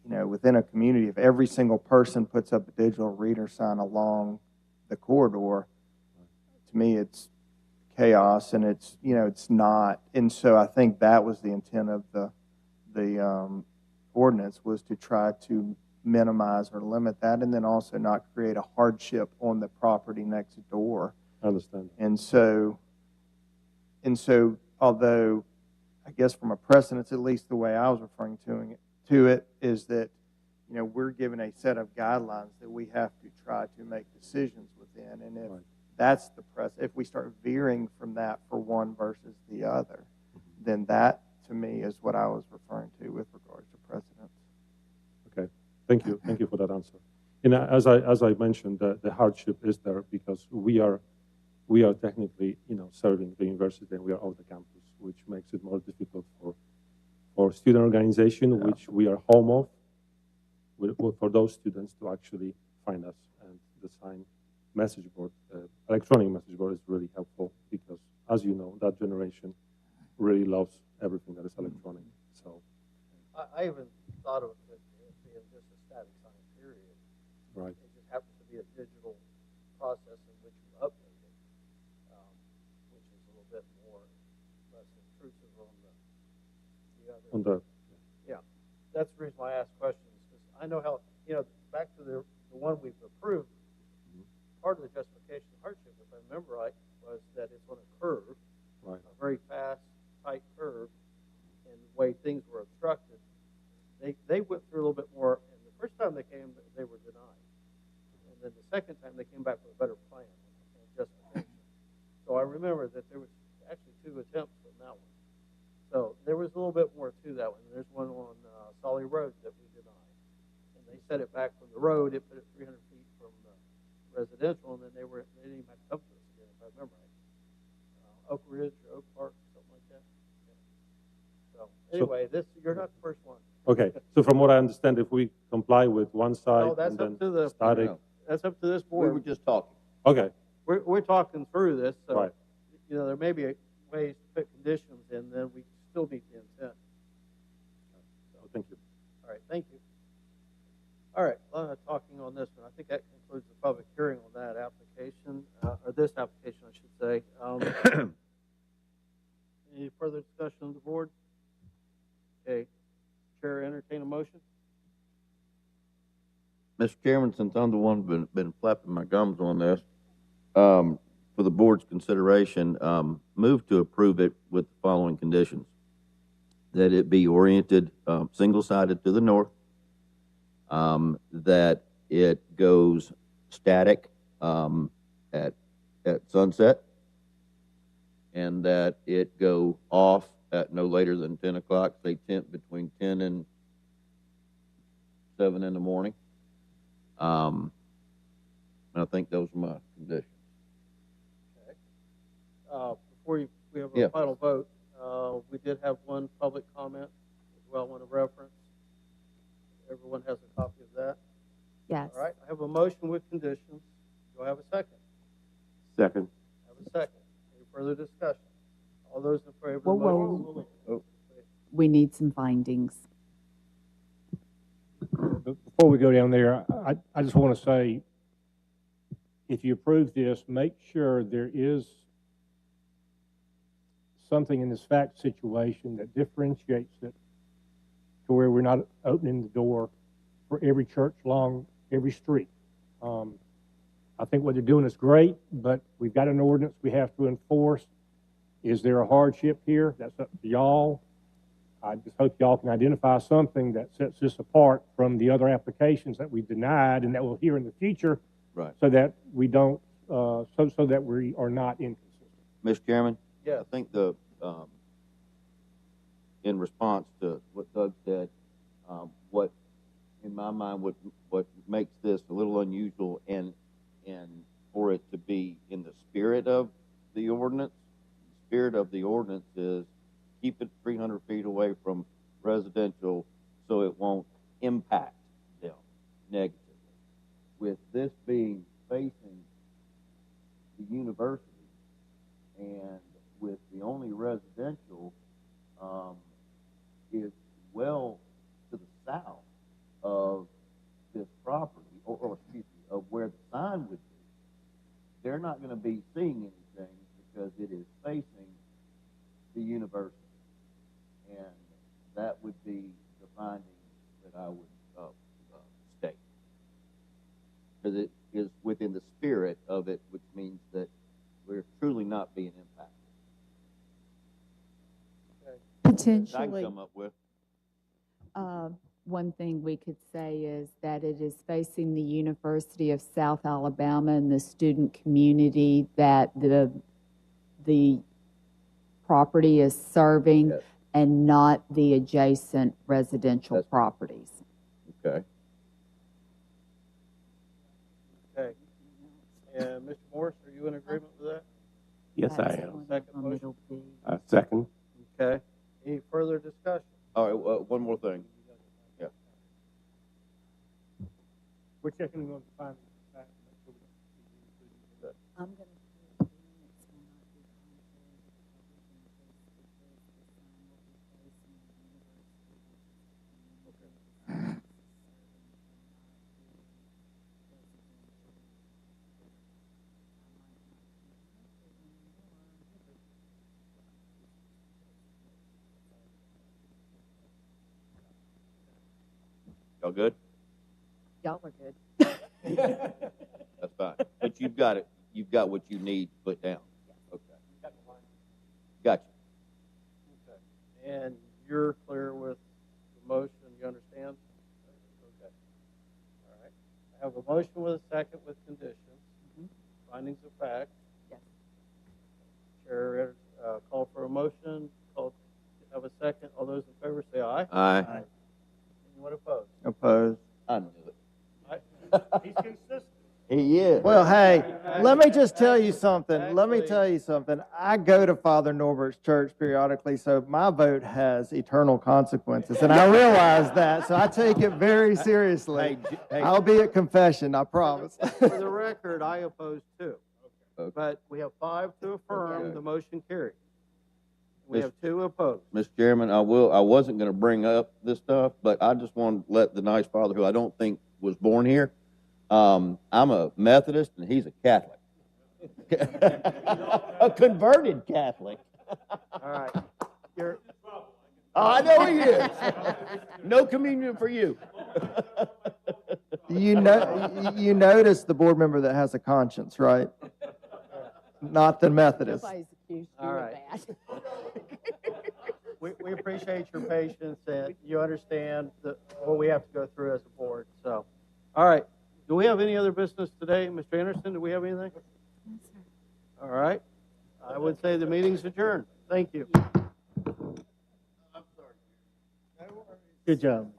Within a community, if every single person puts up a digital reader sign along the corridor, to me, it's chaos, and it's not. And so I think that was the intent of the ordinance, was to try to minimize or limit that, and then also not create a hardship on the property next door. I understand. And so, although I guess from a precedence, at least the way I was referring to it is that, we're given a set of guidelines that we have to try to make decisions within. And if that's if we start veering from that for one versus the other, then that, to me, is what I was referring to with regards to precedence. Okay. Thank you for that answer. And as I mentioned, the hardship is there because we are technically, serving the university and we are off the campus, which makes it more difficult for student organization, which we are home of, for those students to actually find us. And the sign message board, electronic message board is really helpful because, as you know, that generation really loves everything that is electronic. So, I even thought of it being just a static sign, period. right. It just happens to be a digital process in which you update it, which is a little bit less intrusive on the other. Yeah, that's the reason why I ask questions, because I know how, back to the one we've approved, part of the justification of hardship, if I remember right, was that it's on a curve, right. a very fast, tight curve, and the way things were obstructed, they went through a little bit more, and the first time they came, they were denied. And then the second time, they came back with a better plan and justification. So I remember that there was actually 2 attempts on that one. So there was a little bit more to that one. There's one on Solly Road that we denied. And they set it back from the road, it put it 300 feet from the residential, and then they didn't even have to come to us again, if I remember right. Oak Ridge or Oak Park, something like that. Yeah. So anyway, you're not the first one. Okay, so from what I understand, if we comply with one side No, that's and up then to the static, That's up to this We board. were just talking. okay, We're talking through this, so right. there may be ways to put conditions in, then we still meet the intent. So thank you. All right, thank you. All right, a lot of talking on this one. I think that concludes the public hearing on that application, or this application, I should say. Any further discussion on the board? Okay, Chair, entertain a motion. Mr. Chairman, since I'm the one been flapping my gums on this, for the board's consideration, move to approve it with the following conditions. That it be oriented single-sided to the north, that it goes static at sunset, and that it go off at no later than 10 o'clock, say between 10 and 7 in the morning. And I think those are my conditions. Okay. Before we have a Yeah. final vote, we did have one public comment as well, I want to reference. Everyone has a copy of that? Yes. All right, I have a motion with conditions. Do I have a second? Second. I have a second. Any further discussion? All those in favor of the Whoa, motion? whoa. We need some findings. Before we go down there, I just want to say, if you approve this, make sure there is something in this fact situation that differentiates it to where we're not opening the door for every church along every street. I think what they're doing is great, but we've got an ordinance we have to enforce. Is there a hardship here? That's up to y'all. I just hope y'all can identify something that sets this apart from the other applications that we denied and that we'll hear in the future, Right. so that we don't, so that we are not inconsistent. Mr. Chairman? Yeah. I think in response to what Doug said, what, in my mind, what makes this a little unusual and for it to be in the spirit of the ordinance, the spirit of the ordinance is keep it 300 feet away from residential so it won't impact them negatively. With this being facing the university and with the only residential is well to the south of this property, or excuse me, of where the sign would be, they're not going to be seeing anything because it is facing the university. And that would be the finding that I would state. Because it is within the spirit of it, which means that we're truly not being impacted. I can Potentially. come up with. One thing we could say is that it is facing the University of South Alabama and the student community that the property is serving, and not the adjacent residential properties. Okay. Yes, I am. Second motion? Second. Okay. Any further discussion? All right, one more thing. Yeah. We're checking on the findings of fact. I'm going to. Y'all good? Y'all are good. That's fine. But you've got it. You've got what you need to put down. Okay. Gotcha. Okay. And you're clear with the motion, you understand? Okay. All right. I have a motion with a second with conditions. Findings of fact. Yes. Chair, call for a motion, have a second. All those in favor say aye. Aye. Anyone opposed? Opposed? I knew it. He's consistent. He is. Well, hey, let me just tell you something. Let me tell you something. I go to Father Norbert's church periodically, so my vote has eternal consequences, and I realize that, so I take it very seriously. Hey, I'll be at confession, I promise. For the record, I oppose too. Okay. But we have 5 to affirm, Okay. the motion carried. We Miss- have 2 opposed. Mr. Chairman, I wasn't going to bring up this stuff, but I just want to let the nice father, who I don't think was born here, I'm a Methodist and he's a Catholic. A converted Catholic. All right. You're, I know he is. No communion for you. You notice the board member that has a conscience, right? Not the Methodist. Nobody's accused you All of right. that. we appreciate your patience and you understand what we have to go through as a board. So, all right. Do we have any other business today? Mr. Anderson, do we have anything? No, sir. All right. I would say the meeting's adjourned. Thank you. Good job.